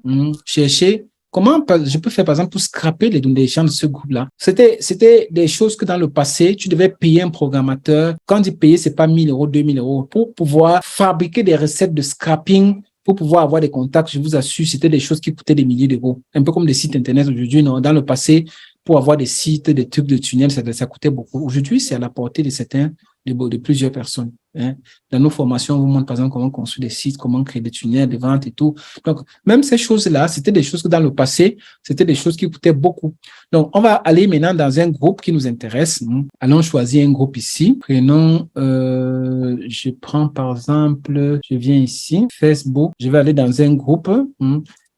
chercher comment je peux faire, par exemple, pour scraper les données des gens de ce groupe-là. C'était des choses que dans le passé, tu devais payer un programmateur. Quand il payer, c'est pas 1 000 euros, 2 000 euros pour pouvoir fabriquer des recettes de scrapping. Pour pouvoir avoir des contacts, je vous assure, c'était des choses qui coûtaient des milliers d'euros. Un peu comme des sites Internet aujourd'hui. Non, dans le passé, pour avoir des sites, des trucs de tunnels, ça coûtait beaucoup. Aujourd'hui, c'est à la portée de plusieurs personnes. Dans nos formations, on vous montre par exemple comment construire des sites, comment créer des tunnels, des ventes et tout. Donc, même ces choses-là, c'était des choses que dans le passé, c'était des choses qui coûtaient beaucoup. Donc, on va aller maintenant dans un groupe qui nous intéresse. Allons choisir un groupe ici. Prenons, je prends par exemple, je viens ici, Facebook. Je vais aller dans un groupe.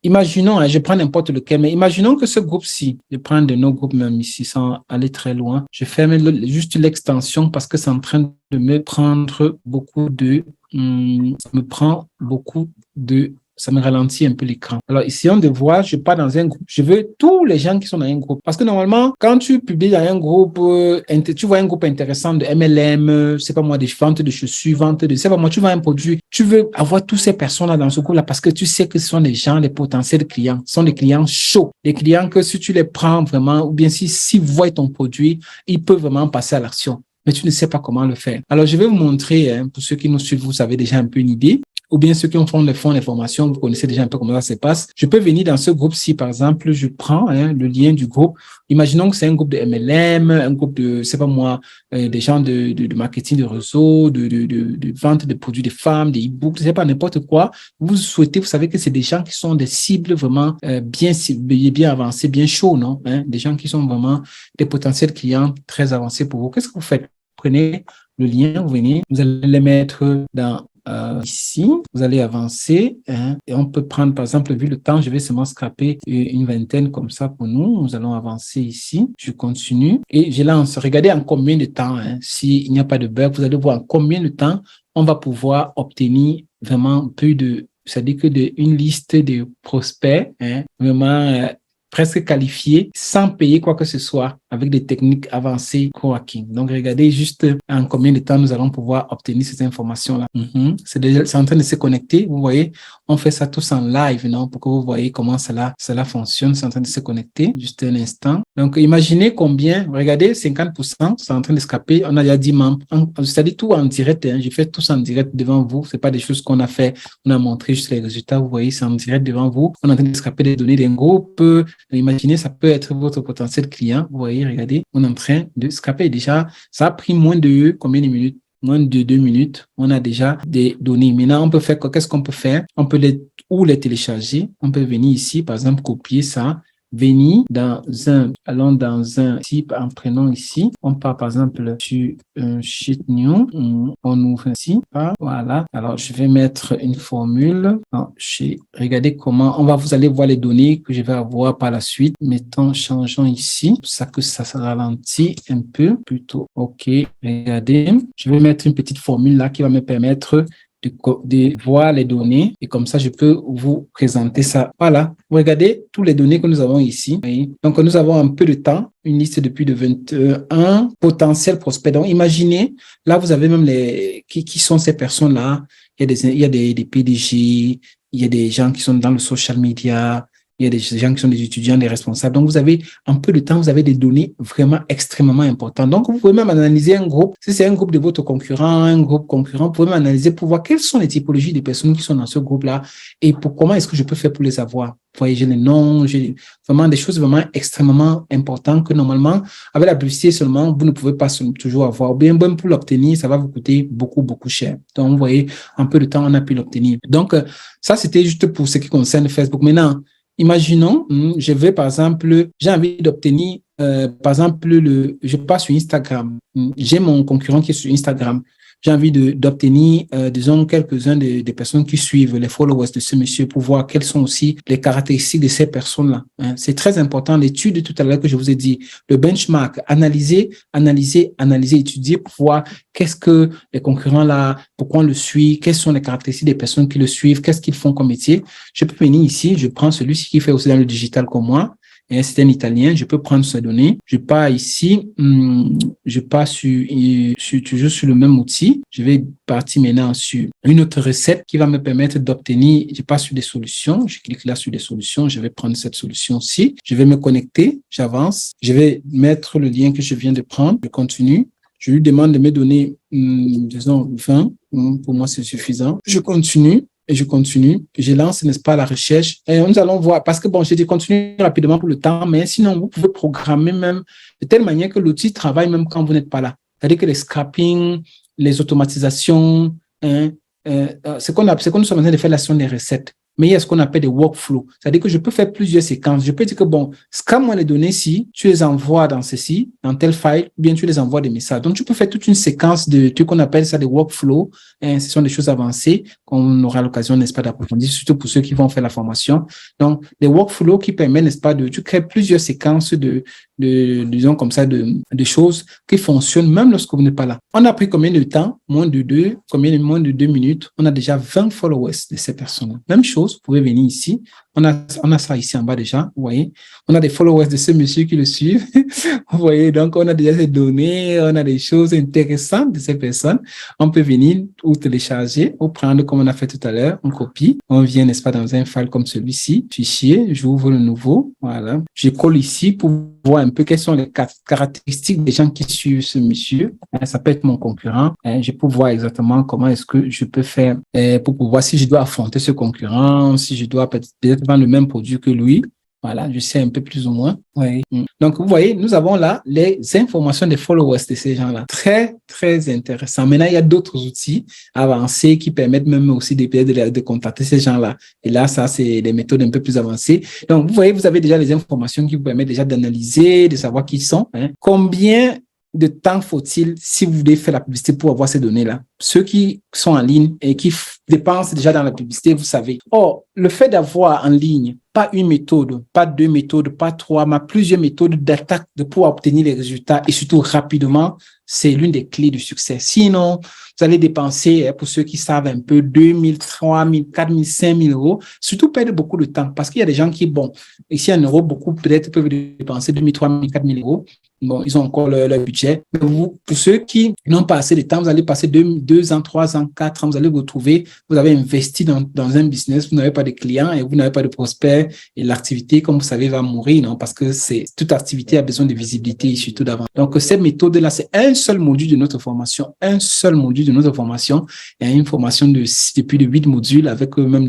Imaginons, je prends n'importe lequel, mais imaginons que ce groupe-ci, je prends de nos groupes même ici sans aller très loin. Je ferme juste l'extension parce que c'est en train de me prendre beaucoup de ça me ralentit un peu l'écran. Alors, essayons de voir, je pars dans un groupe, je veux tous les gens qui sont dans un groupe. Parce que normalement, quand tu publies dans un groupe, tu vois un groupe intéressant de MLM, c'est pas moi, des ventes de chaussures, c'est pas moi, tu vois un produit, tu veux avoir tous ces personnes-là dans ce groupe-là parce que tu sais que ce sont des gens, les potentiels clients, ce sont des clients chauds, des clients que si tu les prends vraiment, ou bien s'ils voient ton produit, ils peuvent vraiment passer à l'action. Mais tu ne sais pas comment le faire. Alors, je vais vous montrer, pour ceux qui nous suivent, vous avez déjà un peu une idée. Ou bien ceux qui font les formations, vous connaissez déjà un peu comment ça se passe. Je peux venir dans ce groupe-ci, par exemple, je prends le lien du groupe. Imaginons que c'est un groupe de MLM, un groupe de, c'est pas moi, des gens de marketing de réseau, de vente de produits de femmes, des e-books, c'est pas n'importe quoi. Vous savez que c'est des gens qui sont des cibles vraiment bien avancées, bien chauds, non? Des gens qui sont vraiment des potentiels clients très avancés pour vous. Qu'est-ce que vous faites? Prenez le lien, vous venez, vous allez les mettre dans ici, vous allez avancer et on peut prendre, par exemple, vu le temps, je vais seulement scraper une vingtaine comme ça pour nous. Nous allons avancer ici. Je continue et je lance. Regardez en combien de temps, s'il n'y a pas de bug, vous allez voir en combien de temps on va pouvoir obtenir vraiment plus de, c'est-à-dire que une liste de prospects, vraiment presque qualifiés sans payer quoi que ce soit avec des techniques avancées co-hacking. Donc, regardez juste en combien de temps nous allons pouvoir obtenir ces informations-là. C'est en train de se connecter. Vous voyez, on fait ça tous en live, non? Pour que vous voyez comment cela fonctionne. C'est en train de se connecter. Juste un instant. Donc, imaginez combien, regardez, 50%, c'est en train de s'escaper. On a déjà 10 membres. C'est-à-dire tout en direct. Je fais tout en direct devant vous. C'est pas des choses qu'on a fait. On a montré juste les résultats. Vous voyez, c'est en direct devant vous. On est en train de s'escaper des données d'un groupe. Imaginez, ça peut être votre potentiel client. Vous voyez, regardez, on est en train de scraper. Déjà, ça a pris moins de combien de minutes? Moins de 2 minutes. On a déjà des données. Maintenant, on peut faire quoi? Qu'est-ce qu'on peut faire? On peut les télécharger. On peut venir ici, par exemple, copier ça. Venir allons dans un type en prenant ici. On part par exemple sur un sheet new. On ouvre ici. Voilà. Alors, je vais mettre une formule. Regardez comment vous allez voir les données que je vais avoir par la suite. Changeons ici. C'est ça que ça se ralentit un peu. Plutôt. OK. Regardez. Je vais mettre une petite formule là qui va me permettre de voir les données et comme ça, je peux vous présenter ça. Voilà, regardez toutes les données que nous avons ici. Oui. Donc, nous avons un peu de temps, une liste de plus de 21 potentiels prospects. Donc, imaginez, là, vous avez même qui sont ces personnes-là. Il y a des PDG, il y a des gens qui sont dans le social media, il y a des gens qui sont des étudiants, des responsables. Donc, vous avez un peu de temps, vous avez des données vraiment extrêmement importantes. Donc, vous pouvez même analyser un groupe. Si c'est un groupe de votre concurrent, un groupe concurrent, vous pouvez même analyser pour voir quelles sont les typologies des personnes qui sont dans ce groupe-là et comment est-ce que je peux faire pour les avoir. Vous voyez, j'ai les noms, j'ai vraiment des choses vraiment extrêmement importantes que normalement, avec la publicité seulement, vous ne pouvez pas toujours avoir. Bien, pour l'obtenir, ça va vous coûter beaucoup, beaucoup cher. Donc, vous voyez, un peu de temps, on a pu l'obtenir. Donc, ça, c'était juste pour ce qui concerne Facebook. Maintenant, imaginons, je vais par exemple, j'ai envie d'obtenir, par exemple, je passe sur Instagram. J'ai mon concurrent qui est sur Instagram. J'ai envie d'obtenir, disons, quelques-uns des personnes qui suivent les followers de ce monsieur pour voir quelles sont aussi les caractéristiques de ces personnes-là. C'est très important. L'étude tout à l'heure que je vous ai dit, le benchmark, analyser, étudier pour voir qu'est-ce que les concurrents là, pourquoi on le suit, quelles sont les caractéristiques des personnes qui le suivent, qu'est-ce qu'ils font comme métier. Je peux venir ici, je prends celui-ci qui fait aussi dans le digital comme moi. Et c'est un Italien, je peux prendre ces données. Je pars ici, je pars toujours sur le même outil. Je vais partir maintenant sur une autre recette qui va me permettre d'obtenir, je passe sur des solutions, je clique là sur des solutions, je vais prendre cette solution-ci, je vais me connecter, j'avance, je vais mettre le lien que je viens de prendre, je continue. Je lui demande de me donner, disons, 20. Pour moi, c'est suffisant. Je continue. Et je continue, je lance, n'est-ce pas, la recherche et nous allons voir, parce que bon, j'ai dit continue rapidement pour le temps, mais sinon, vous pouvez programmer même de telle manière que l'outil travaille même quand vous n'êtes pas là. C'est-à-dire que les scrapping, les automatisations, c'est qu'on nous sommes en train de faire la gestion des recettes. Mais il y a ce qu'on appelle des workflows. C'est-à-dire que je peux faire plusieurs séquences. Je peux dire que bon, scanne-moi les données ici, tu les envoies dans ceci, dans tel file, ou bien tu les envoies des messages. Donc, tu peux faire toute une séquence de trucs qu'on appelle ça des workflows. Ce sont des choses avancées qu'on aura l'occasion, n'est-ce pas, d'approfondir, surtout pour ceux qui vont faire la formation. Donc, des workflows qui permettent, n'est-ce pas, tu crées plusieurs séquences disons comme ça, de choses qui fonctionnent même lorsque vous n'êtes pas là. On a pris combien de temps? Moins de 2 minutes. On a déjà 20 followers de ces personnes-là. Même chose, vous pouvez venir ici. On a ça ici en bas déjà, vous voyez. On a des followers de ce monsieur qui le suivent. Vous voyez, donc on a déjà ces données, on a des choses intéressantes de ces personnes. On peut venir ou télécharger ou prendre comme on a fait tout à l'heure, on copie. On vient, n'est-ce pas, dans un file comme celui-ci, fichier, j'ouvre le nouveau, voilà. Je colle ici pour voir un peu quelles sont les caractéristiques des gens qui suivent ce monsieur. Ça peut être mon concurrent. Je peux voir exactement comment est-ce que je peux faire pour pouvoir, si je dois affronter ce concurrent, si je dois peut-être vendre le même produit que lui. Voilà, je sais un peu plus ou moins. Oui. Donc, vous voyez, nous avons là les informations des followers de ces gens-là. Très, très intéressant. Maintenant, il y a d'autres outils avancés qui permettent même aussi de contacter ces gens-là. Et là, ça, c'est des méthodes un peu plus avancées. Donc, vous voyez, vous avez déjà les informations qui vous permettent déjà d'analyser, de savoir qui ils sont. Combien de temps faut-il si vous voulez faire la publicité pour avoir ces données-là? Ceux qui sont en ligne et qui dépensent déjà dans la publicité, vous savez. Or, le fait d'avoir en ligne pas une méthode, pas deux méthodes, pas trois, mais plusieurs méthodes d'attaque de pouvoir obtenir les résultats et surtout rapidement, c'est l'une des clés du succès. Sinon, vous allez dépenser, pour ceux qui savent un peu, 2 000, 3 000, 4 000, 5 000 euros, surtout perdre beaucoup de temps parce qu'il y a des gens qui, bon, ici en euros, beaucoup peut-être peuvent dépenser 2 000, 3 000, 4 000 euros. Bon, ils ont encore leur budget. Mais vous, pour ceux qui n'ont pas assez de temps, vous allez passer 2 ans, 3 ans, 4 ans, vous allez vous retrouver, vous avez investi dans un business, vous n'avez pas de clients et vous n'avez pas de prospects et l'activité, comme vous savez, va mourir, non? Parce que toute activité a besoin de visibilité, surtout d'avant. Donc, cette méthode-là, c'est un seul module de notre formation, et une formation de plus de 8 modules avec même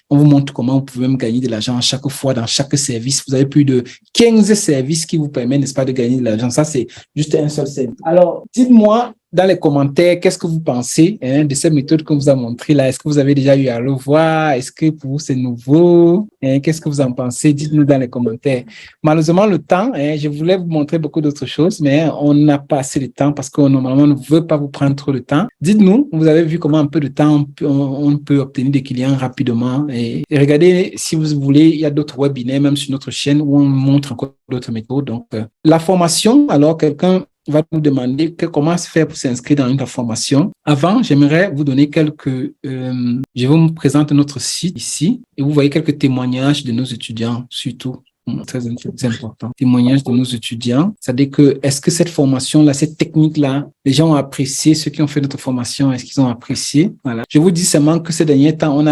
on vous montre comment vous pouvez même gagner de l'argent à chaque fois dans chaque service. Vous avez plus de 15 services qui vous permettent, n'est-ce pas, de gagner de l'argent. Ça, c'est juste un seul service. Alors, dites-moi dans les commentaires, qu'est-ce que vous pensez de cette méthode qu'on vous a montrée là? Est-ce que vous avez déjà eu à le voir? Est-ce que pour vous, c'est nouveau? Qu'est-ce que vous en pensez? Dites-nous dans les commentaires. Malheureusement, le temps, je voulais vous montrer beaucoup d'autres choses, mais on n'a pas assez de temps parce que normalement, on ne veut pas vous prendre trop de temps. Dites-nous, vous avez vu comment un peu de temps, on peut obtenir des clients rapidement. Et regardez, si vous voulez, il y a d'autres webinaires, même sur notre chaîne, où on montre encore d'autres méthodes. Donc, la formation, alors quelqu'un va nous demander comment se faire pour s'inscrire dans une formation. Avant, j'aimerais vous donner je vous présente notre site ici et vous voyez quelques témoignages de nos étudiants, surtout. Très important. Témoignages de nos étudiants. C'est-à-dire que, est-ce que cette formation-là, cette technique-là, les gens ont apprécié, ceux qui ont fait notre formation, est-ce qu'ils ont apprécié? Voilà. Je vous dis seulement que ces derniers temps, on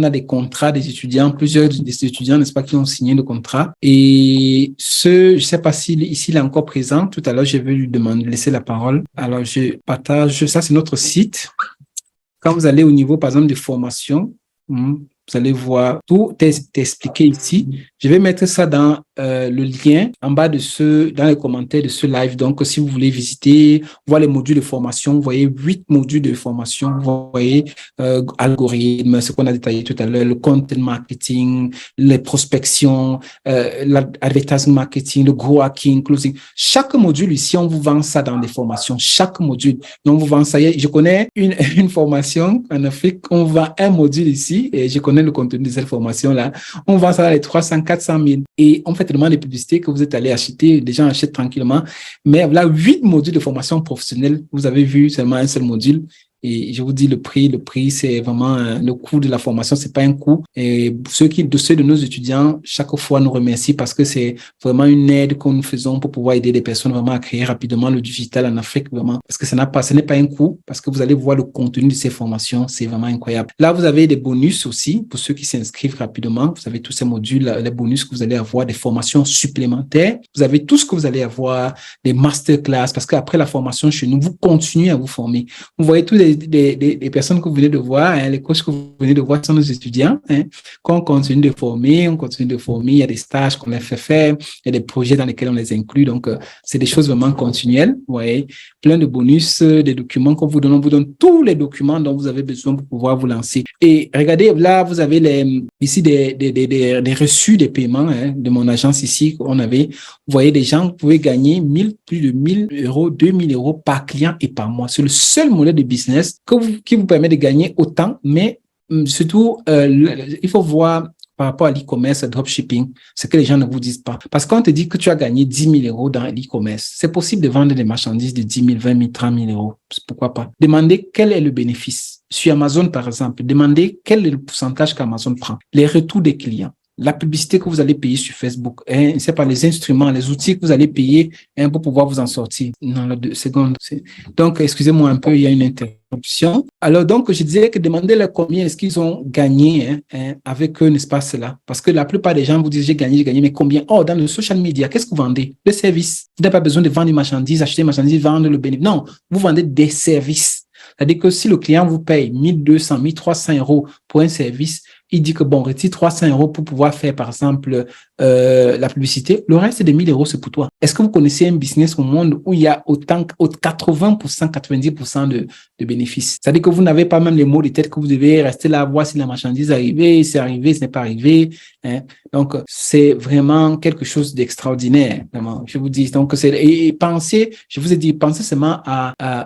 a des contrats des étudiants, plusieurs des étudiants, n'est-ce pas, qui ont signé le contrat. Et je sais pas s'il est encore présent. Tout à l'heure, je vais lui laisser la parole. Alors, je partage, ça c'est notre site. Quand vous allez au niveau, par exemple, de formation, vous allez voir, tout est expliqué ici. Je vais mettre ça dans le lien en bas dans les commentaires de ce live. Donc, si vous voulez visiter, voir les modules de formation, vous voyez 8 modules de formation. Vous voyez algorithme, ce qu'on a détaillé tout à l'heure, le content marketing, les prospections, l'advertising marketing, le growth hacking, closing. Chaque module ici, on vous vend ça dans des formations. Chaque module. Donc, on vous vend ça. Je connais une formation en Afrique, on vend un module ici et je connais le contenu de cette formation-là. On vend ça dans les 300, 400 000 et on fait tellement de publicités que vous êtes allé acheter, les gens achètent tranquillement. Mais là, 8 modules de formation professionnelle, vous avez vu seulement un seul module. Et je vous dis le prix, c'est vraiment le coût de la formation, c'est pas un coût. Et ceux de nos étudiants, chaque fois nous remercient parce que c'est vraiment une aide que nous faisons pour pouvoir aider des personnes vraiment à créer rapidement le digital en Afrique, vraiment. Parce que ce n'est pas un coût, parce que vous allez voir le contenu de ces formations, c'est vraiment incroyable. Là, vous avez des bonus aussi pour ceux qui s'inscrivent rapidement. Vous avez tous ces modules, les bonus que vous allez avoir, des formations supplémentaires. Vous avez tout ce que vous allez avoir, des masterclass, parce qu'après la formation chez nous, vous continuez à vous former. Vous voyez tous des personnes que vous venez de voir, les coachs que vous venez de voir sont nos étudiants, qu'on continue de former, il y a des stages qu'on les fait faire, il y a des projets dans lesquels on les inclut, donc c'est des choses vraiment continuelles, vous voyez, plein de bonus, des documents qu'on vous donne, on vous donne tous les documents dont vous avez besoin pour pouvoir vous lancer. Et regardez, là, vous avez ici des reçus des paiements de mon agence ici, vous voyez des gens, vous pouvez gagner plus de 1 000 euros, 2 000 euros par client et par mois. C'est le seul modèle de business business qui vous permet de gagner autant, mais surtout, il faut voir par rapport à l'e-commerce, dropshipping, ce que les gens ne vous disent pas. Parce qu'on te dit que tu as gagné 10 000 euros dans l'e-commerce, c'est possible de vendre des marchandises de 10 000, 20 000, 30 000 euros. Pourquoi pas? Demandez quel est le bénéfice. Sur Amazon, par exemple, demandez quel est le pourcentage qu'Amazon prend. Les retours des clients. La publicité que vous allez payer sur Facebook, c'est pas les instruments, les outils que vous allez payer pour pouvoir vous en sortir. Non, là, 2 secondes. Donc, excusez-moi un peu, il y a une interruption. Alors, donc, je disais que demandez-leur combien est-ce qu'ils ont gagné avec eux, n'est-ce pas cela? Parce que la plupart des gens vous disent j'ai gagné, mais combien? Oh, dans le social media, qu'est-ce que vous vendez? Le service. Vous n'avez pas besoin de vendre des marchandises, acheter des marchandises, vendre le bénéfice. Non, vous vendez des services. C'est-à-dire que si le client vous paye 1 200, 1 300 euros pour un service, il dit que bon, retire 300 euros pour pouvoir faire, par exemple, la publicité. Le reste des 1 000 euros, c'est pour toi. Est-ce que vous connaissez un business au monde où il y a autant, 80%, 90% de bénéfices? C'est-à-dire que vous n'avez pas même les mots de tête que vous devez rester là, voir si la marchandise est arrivée, c'est arrivé, ce n'est pas arrivé. Donc, c'est vraiment quelque chose d'extraordinaire, vraiment. Je vous dis. Donc, et pensez, je vous ai dit, pensez seulement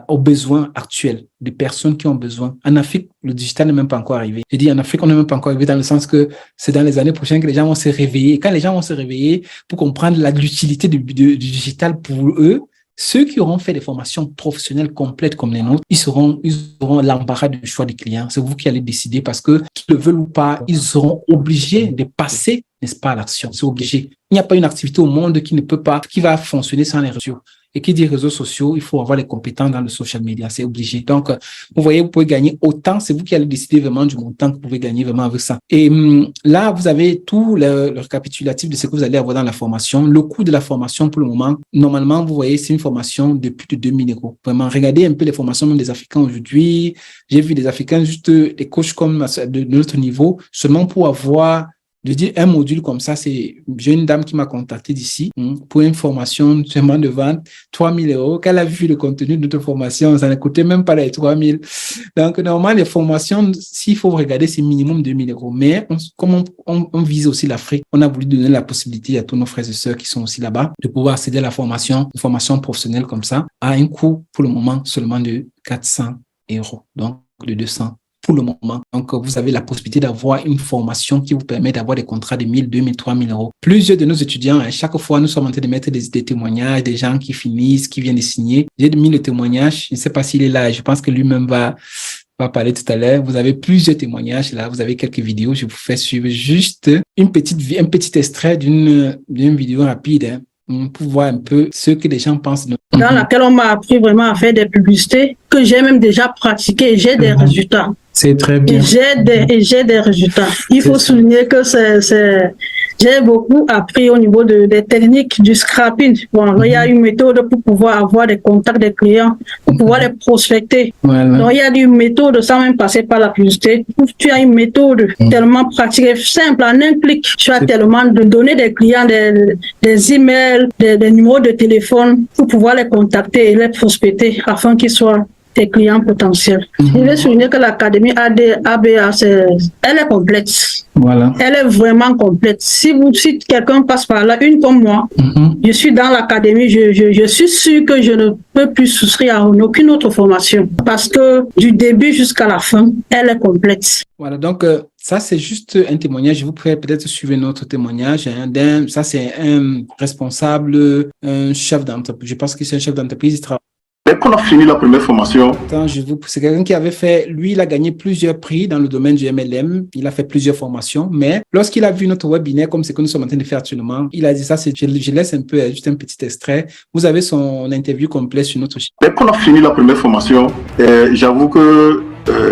aux besoins actuels des personnes qui ont besoin. En Afrique, le digital n'est même pas encore arrivé. Je dis, en Afrique, on n'est même pas encore arrivé dans le sens que c'est dans les années prochaines que les gens vont se réveiller. Et quand les gens vont se réveiller pour comprendre l'utilité du digital pour eux, ceux qui auront fait des formations professionnelles complètes comme les nôtres, ils auront l'embarras du choix des clients. C'est vous qui allez décider parce que, qu'ils le veulent ou pas, ils seront obligés de passer, n'est-ce pas, à l'action. C'est obligé. Il n'y a pas une activité au monde qui va fonctionner sans les réseaux. Et qui dit réseaux sociaux, il faut avoir les compétences dans le social media, c'est obligé. Donc, vous voyez, vous pouvez gagner autant, c'est vous qui allez décider vraiment du montant que vous pouvez gagner vraiment avec ça. Et là, vous avez tout le récapitulatif de ce que vous allez avoir dans la formation. Le coût de la formation pour le moment, normalement, vous voyez, c'est une formation de plus de 2 000 euros. Vraiment, regardez un peu les formations même des Africains aujourd'hui. J'ai vu des Africains, juste des coachs comme de notre niveau, seulement pour avoir... Je dis un module comme ça, j'ai une dame qui m'a contacté d'ici pour une formation seulement de vente, 3 000 euros. Qu'elle a vu le contenu de notre formation, ça n'a coûté même pas les 3 000. Donc, normalement, les formations, s'il faut regarder, c'est minimum 2 000 euros. Mais comme on vise aussi l'Afrique, on a voulu donner la possibilité à tous nos frères et sœurs qui sont aussi là-bas de pouvoir accéder à la formation, une formation professionnelle comme ça, à un coût pour le moment seulement de 400 euros. Donc, de 200 pour le moment. Donc, vous avez la possibilité d'avoir une formation qui vous permet d'avoir des contrats de 1 000, 2 000, 3 000 euros. Plusieurs de nos étudiants, chaque fois, nous sommes en train de mettre des témoignages, des gens qui finissent, qui viennent de signer. J'ai mis le témoignage. Je ne sais pas s'il est là. Je pense que lui-même va parler tout à l'heure. Vous avez plusieurs témoignages là. Vous avez quelques vidéos. Je vous fais suivre juste un petit extrait d'une vidéo rapide pour voir un peu ce que les gens pensent. Dans laquelle on m'a appris vraiment à faire des publicités que j'ai même déjà pratiquées et j'ai des résultats. C'est très bien. Et j'ai des résultats. Il faut souligner que j'ai beaucoup appris au niveau des techniques du scrapping. Bon, il y a une méthode pour pouvoir avoir des contacts des clients, pour pouvoir les prospecter. Voilà. Donc, il y a une méthode sans même passer par la publicité. Tu as une méthode tellement pratique et simple. En un clic, tu as tellement de donner des clients des emails, des numéros de téléphone pour pouvoir les contacter et les prospecter afin qu'ils soient tes clients potentiels. Je vais souligner que l'académie ABA, elle est complète. Voilà. Elle est vraiment complète. Si quelqu'un passe par là, une comme moi, je suis dans l'académie, je suis sûr que je ne peux plus souscrire à aucune autre formation parce que du début jusqu'à la fin, elle est complète. Voilà, donc ça c'est juste un témoignage. Vous pouvez peut-être suivre notre témoignage. Ça c'est un responsable, un chef d'entreprise. Je pense que c'est un chef d'entreprise. Il travaille. Dès qu'on a fini la première formation... C'est quelqu'un qui avait fait, lui, il a gagné plusieurs prix dans le domaine du MLM. Il a fait plusieurs formations, mais lorsqu'il a vu notre webinaire, comme c'est que nous sommes en train de faire actuellement, il a dit ça, je laisse un peu, juste un petit extrait. Vous avez son interview complète sur notre chaîne. Dès qu'on a fini la première formation, j'avoue que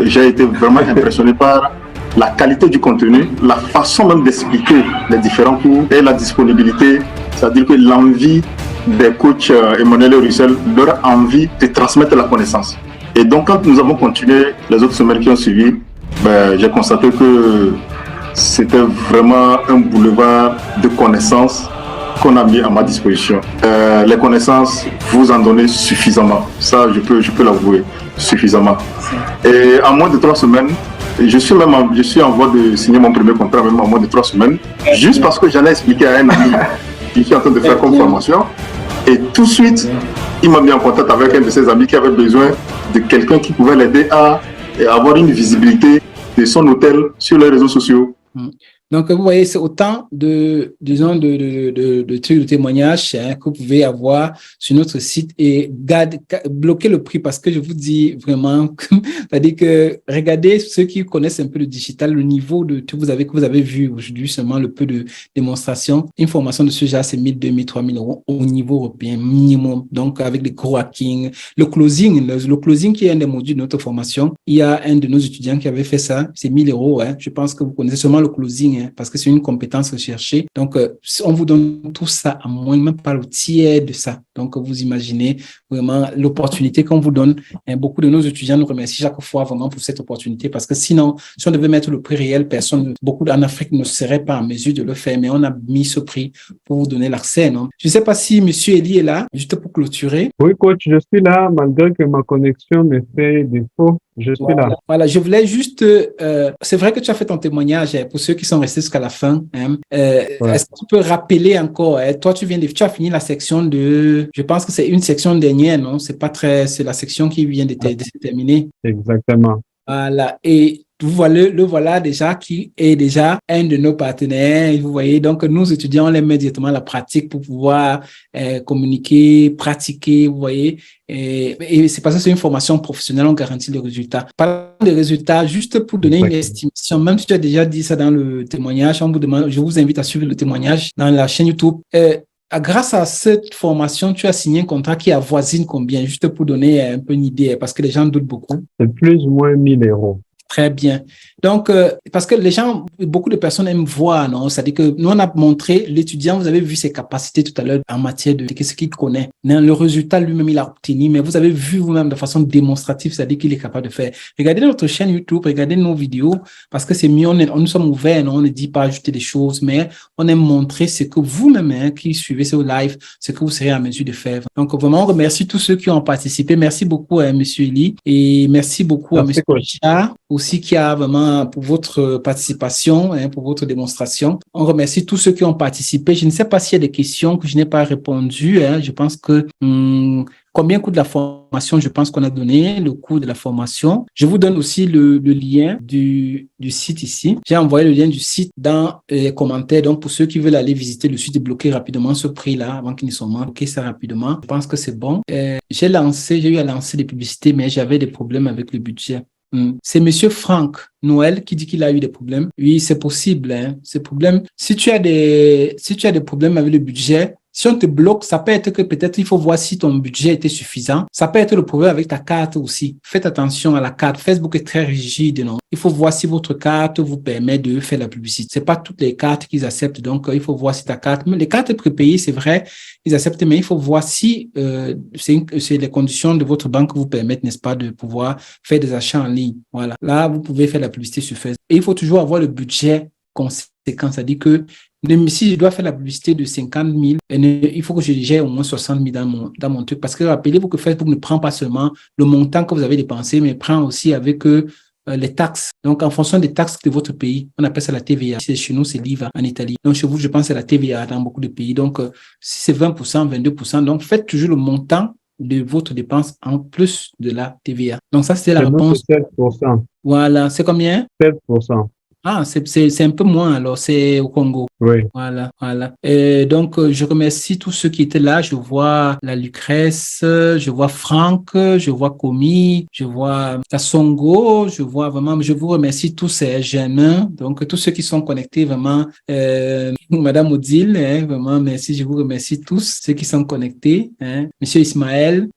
j'ai été vraiment impressionné par la qualité du contenu, la façon même d'expliquer les différents cours et la disponibilité, c'est-à-dire que l'envie des coachs Emmanuel et Russell, leur envie de transmettre la connaissance. Et donc, quand nous avons continué les autres semaines qui ont suivi, j'ai constaté que c'était vraiment un boulevard de connaissances qu'on a mis à ma disposition. Les connaissances, vous en donnez suffisamment. Ça, je peux l'avouer, suffisamment. Et en moins de 3 semaines, je suis en voie de signer mon premier contrat, même en moins de 3 semaines, juste parce que j'allais expliquer à un ami qui est en train de faire comme formation. Et tout de suite, il m'a mis en contact avec un de ses amis qui avait besoin de quelqu'un qui pouvait l'aider à avoir une visibilité de son hôtel sur les réseaux sociaux. Donc, vous voyez, c'est autant disons, de trucs de témoignages que vous pouvez avoir sur notre site et bloquer le prix parce que je vous dis vraiment, c'est-à-dire que regardez ceux qui connaissent un peu le digital, le niveau que vous avez vu aujourd'hui, seulement le peu de démonstration. Une formation de ce genre, c'est 1 000, 2 000, 3 000 euros au niveau européen minimum. Donc, avec des gros hackings. Le closing qui est un des modules de notre formation, il y a un de nos étudiants qui avait fait ça. C'est 1 000 euros. Je pense que vous connaissez seulement le closing. Parce que c'est une compétence recherchée. Donc, on vous donne tout ça à moins, même pas le tiers de ça. Donc, vous imaginez vraiment l'opportunité qu'on vous donne. Et beaucoup de nos étudiants nous remercient chaque fois vraiment pour cette opportunité parce que sinon, si on devait mettre le prix réel, beaucoup en Afrique ne seraient pas en mesure de le faire, mais on a mis ce prix pour vous donner l'accès, non? Je ne sais pas si Monsieur Eli est là, juste pour clôturer. Oui, coach, je suis là, malgré que ma connexion me fait défaut. Je suis là. Voilà, je voulais juste, c'est vrai que tu as fait ton témoignage pour ceux qui sont restés jusqu'à la fin. Est-ce que tu peux rappeler encore, toi tu as fini la section je pense que c'est une section dernière, non? C'est la section qui vient de se terminer. Exactement. Voilà, et le voilà déjà qui est déjà un de nos partenaires. Vous voyez, donc nous étudiants, on les met directement à la pratique pour pouvoir communiquer, pratiquer, vous voyez. Et c'est parce que c'est une formation professionnelle, on garantit les résultats. Parlant des résultats, juste pour donner une estimation, même si tu as déjà dit ça dans le témoignage, je vous invite à suivre le témoignage dans la chaîne YouTube. Grâce à cette formation, tu as signé un contrat qui avoisine combien? Juste pour donner un peu une idée, parce que les gens doutent beaucoup. C'est plus ou moins 1 000 euros. Très bien. Donc, parce que beaucoup de personnes aiment voir, non? C'est-à-dire que nous, on a montré l'étudiant, vous avez vu ses capacités tout à l'heure en matière de ce qu'il connaît. Le résultat lui-même, il a obtenu, mais vous avez vu vous-même de façon démonstrative, c'est-à-dire qu'il est capable de faire. Regardez notre chaîne YouTube, regardez nos vidéos, parce que c'est mieux, nous sommes ouverts, non? On ne dit pas ajouter des choses, mais on aime montrer ce que vous-même, qui suivez ce live, ce que vous serez en mesure de faire. Donc, vraiment, on remercie tous ceux qui ont participé. Merci beaucoup à Monsieur Eli et merci beaucoup à Monsieur Richard aussi qui a vraiment pour votre participation, pour votre démonstration. On remercie tous ceux qui ont participé. Je ne sais pas s'il y a des questions que je n'ai pas répondu. Je pense que combien coûte la formation? Je pense qu'on a donné le coût de la formation. Je vous donne aussi le lien du site ici. J'ai envoyé le lien du site dans les commentaires. Donc, pour ceux qui veulent aller visiter le site et bloquer rapidement ce prix-là avant qu'ils ne soient bloqués ça rapidement. Je pense que c'est bon. J'ai eu à lancer des publicités, mais j'avais des problèmes avec le budget. C'est Monsieur Franck Noël qui dit qu'il a eu des problèmes. Oui, c'est possible, ces problèmes. Si tu as des problèmes avec le budget, si on te bloque, ça peut être que peut-être il faut voir si ton budget était suffisant. Ça peut être le problème avec ta carte aussi. Faites attention à la carte. Facebook est très rigide, non? Il faut voir si votre carte vous permet de faire la publicité. C'est pas toutes les cartes qu'ils acceptent, donc il faut voir si ta carte. Les cartes prépayées, c'est vrai, ils acceptent, mais il faut voir si c'est les conditions de votre banque vous permettent, n'est-ce pas, de pouvoir faire des achats en ligne. Voilà. Là, vous pouvez faire la publicité sur Facebook. Et il faut toujours avoir le budget conséquent, c'est-à-dire que si je dois faire la publicité de 50 000, il faut que je gère au moins 60 000 dans mon truc. Parce que rappelez-vous que Facebook ne prend pas seulement le montant que vous avez dépensé, mais prend aussi avec les taxes. Donc, en fonction des taxes de votre pays, on appelle ça la TVA. Chez nous, c'est l'IVA en Italie. Donc, chez vous, je pense que c'est la TVA dans beaucoup de pays. Donc, si c'est 20%, 22%, donc faites toujours le montant de votre dépense en plus de la TVA. Donc, ça, c'est la réponse. C'est 7%. Voilà. C'est combien? 7%. Ah, c'est un peu moins, alors c'est au Congo. Oui. Voilà. Et donc, je remercie tous ceux qui étaient là. Je vois la Lucrèce, je vois Franck, je vois Komi, je vois Kassongo, je vous remercie tous ces jeunes. Donc, tous ceux qui sont connectés, vraiment, Madame Odile, vraiment, merci. Je vous remercie tous ceux qui sont connectés, Monsieur Ismaël,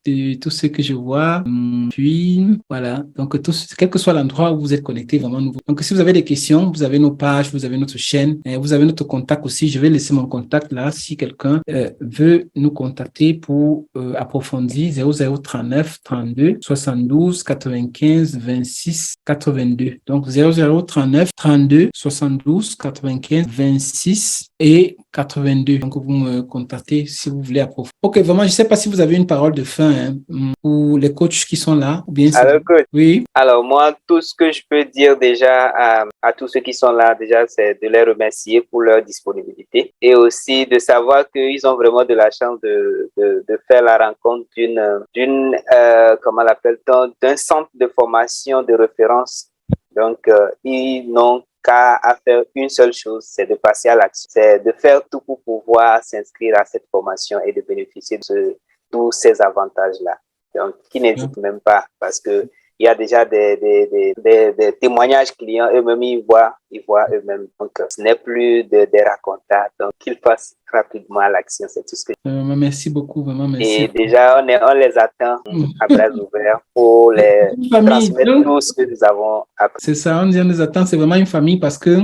tous ceux que je vois. Puis, voilà. Donc, tous, quel que soit l'endroit où vous êtes connectés, vraiment, donc, si vous avez des questions, vous avez nos pages, vous avez notre chaîne, vous avez notre contact aussi. Je vais laisser mon contact là si quelqu'un veut nous contacter pour approfondir 0039 32 72 95 26 82. Donc 0039 32 72 95 26 et 82. Donc, vous me contactez si vous voulez approfondir. OK, vraiment, je ne sais pas si vous avez une parole de fin pour les coachs qui sont là. Ou bien Alors, coach. Oui. Alors, moi, tout ce que je peux dire déjà à tous ceux qui sont là, déjà, c'est de les remercier pour leur disponibilité et aussi de savoir qu'ils ont vraiment de la chance de faire la rencontre comment l'appelle-t-on, d'un centre de formation de référence. Donc, ils n'ont qu'à faire une seule chose, c'est de passer à l'action, c'est de faire tout pour pouvoir s'inscrire à cette formation et de bénéficier de tous ces avantages-là. Donc, qui n'hésitent même pas parce que il y a déjà des témoignages clients, eux-mêmes, ils voient eux-mêmes. Donc, ce n'est plus des racontars. Donc, qu'ils passent rapidement à l'action, c'est tout ce que merci beaucoup, vraiment, merci. Et déjà, on les attend à bras ouverts pour les transmettre tout ce que nous avons appris. C'est ça, on les attend, c'est vraiment une famille parce que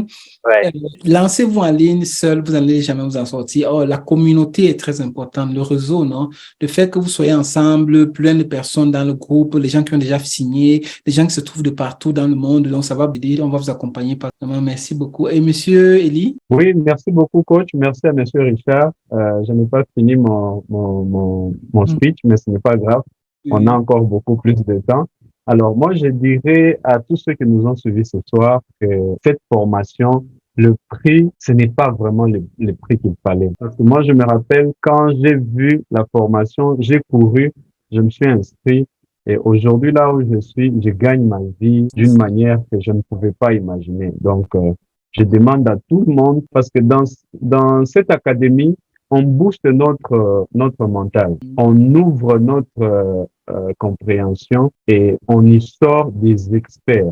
lancez-vous en ligne seul, vous n'allez jamais vous en sortir. Oh, la communauté est très importante, le réseau, non? Le fait que vous soyez ensemble, plein de personnes dans le groupe, les gens qui ont déjà signé, les gens qui se trouvent de partout dans le monde, donc ça va vous aider, on va vous accompagner. Merci beaucoup. Et monsieur Eli? Oui, merci beaucoup, coach. Merci à monsieur Richard. Je n'ai pas fini mon speech, mais ce n'est pas grave. On a encore beaucoup plus de temps. Alors, moi, je dirais à tous ceux qui nous ont suivis ce soir que cette formation, le prix, ce n'est pas vraiment le prix qu'il fallait. Parce que moi, je me rappelle quand j'ai vu la formation, j'ai couru, je me suis inscrit. Et aujourd'hui, là où je suis, je gagne ma vie d'une manière que je ne pouvais pas imaginer. Donc, je demande à tout le monde, parce que dans cette académie, on booste notre mental, on ouvre notre compréhension et on y sort des experts.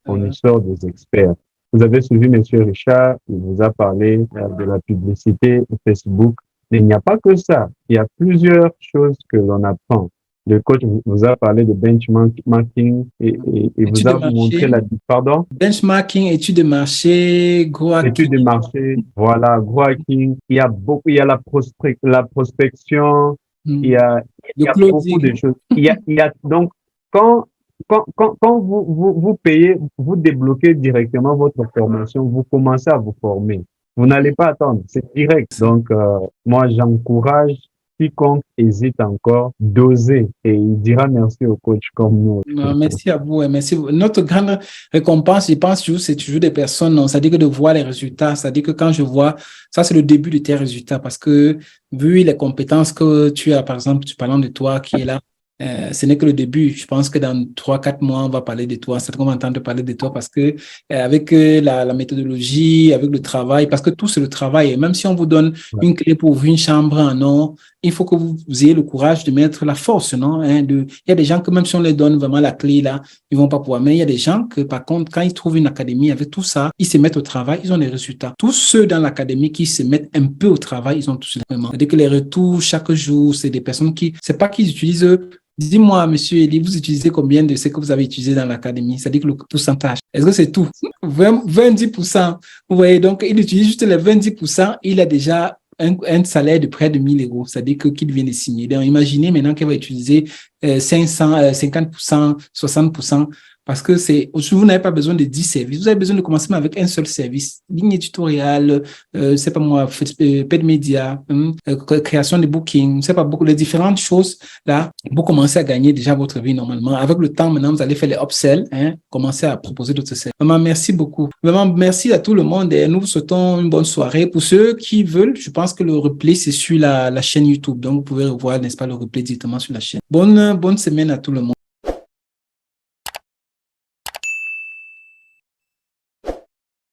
On y sort des experts. Vous avez suivi monsieur Richard, il vous a parlé de la publicité Facebook, mais il n'y a pas que ça. Il y a plusieurs choses que l'on apprend. Le coach vous a parlé de benchmarking et vous a montré pardon? Benchmarking, études de marché, gros hacking. Études de marché, voilà, gros hacking. Il y a la prospection, il y a beaucoup de choses. Il y a donc, quand vous payez, vous débloquez directement votre formation, vous commencez à vous former. Vous n'allez pas attendre, c'est direct. Donc, moi, j'encourage quiconque hésite encore d'oser et il dira merci au coach comme nous. Merci à vous. Merci. Notre grande récompense, je pense, c'est toujours des personnes, c'est-à-dire que de voir les résultats, c'est-à-dire que quand je vois, ça c'est le début de tes résultats parce que vu les compétences que tu as, par exemple, tu parles de toi qui est là, ce n'est que le début. Je pense que dans 3-4 mois, on va parler de toi. C'est qu'on va entendre parler de toi parce que avec la méthodologie, avec le travail, parce que tout c'est le travail. Et même si on vous donne une clé pour ouvrir une chambre en or, il faut que vous ayez le courage de mettre la force, non? Il y a des gens que même si on les donne vraiment la clé là, ils vont pas pouvoir. Mais il y a des gens que par contre, quand ils trouvent une académie avec tout ça, ils se mettent au travail, ils ont des résultats. Tous ceux dans l'académie qui se mettent un peu au travail, ils ont tous les vraiment. C'est-à-dire que les retours chaque jour, c'est des personnes qui, c'est pas qu'ils utilisent. Dis-moi, monsieur Eli, vous utilisez combien de ce que vous avez utilisé dans l'académie? C'est-à-dire que le pourcentage. Est-ce que c'est tout? 20%. Vous voyez, donc, il utilise juste les 20%. Il a déjà un salaire de près de 1 000 €. C'est-à-dire qu'il vient de signer. Donc, imaginez maintenant qu'il va utiliser 50%, 60%. Parce que vous n'avez pas besoin de 10 services. Vous avez besoin de commencer avec un seul service. Ligne éditoriale, c'est pas moi, paid media, création de booking, c'est pas beaucoup, les différentes choses là, vous commencez à gagner déjà votre vie normalement. Avec le temps, maintenant, vous allez faire les upsells, commencer à proposer d'autres services. Vraiment, merci beaucoup. Vraiment, merci à tout le monde et nous vous souhaitons une bonne soirée. Pour ceux qui veulent, je pense que le replay, c'est sur la chaîne YouTube. Donc, vous pouvez revoir, n'est-ce pas, le replay directement sur la chaîne. Bonne semaine à tout le monde.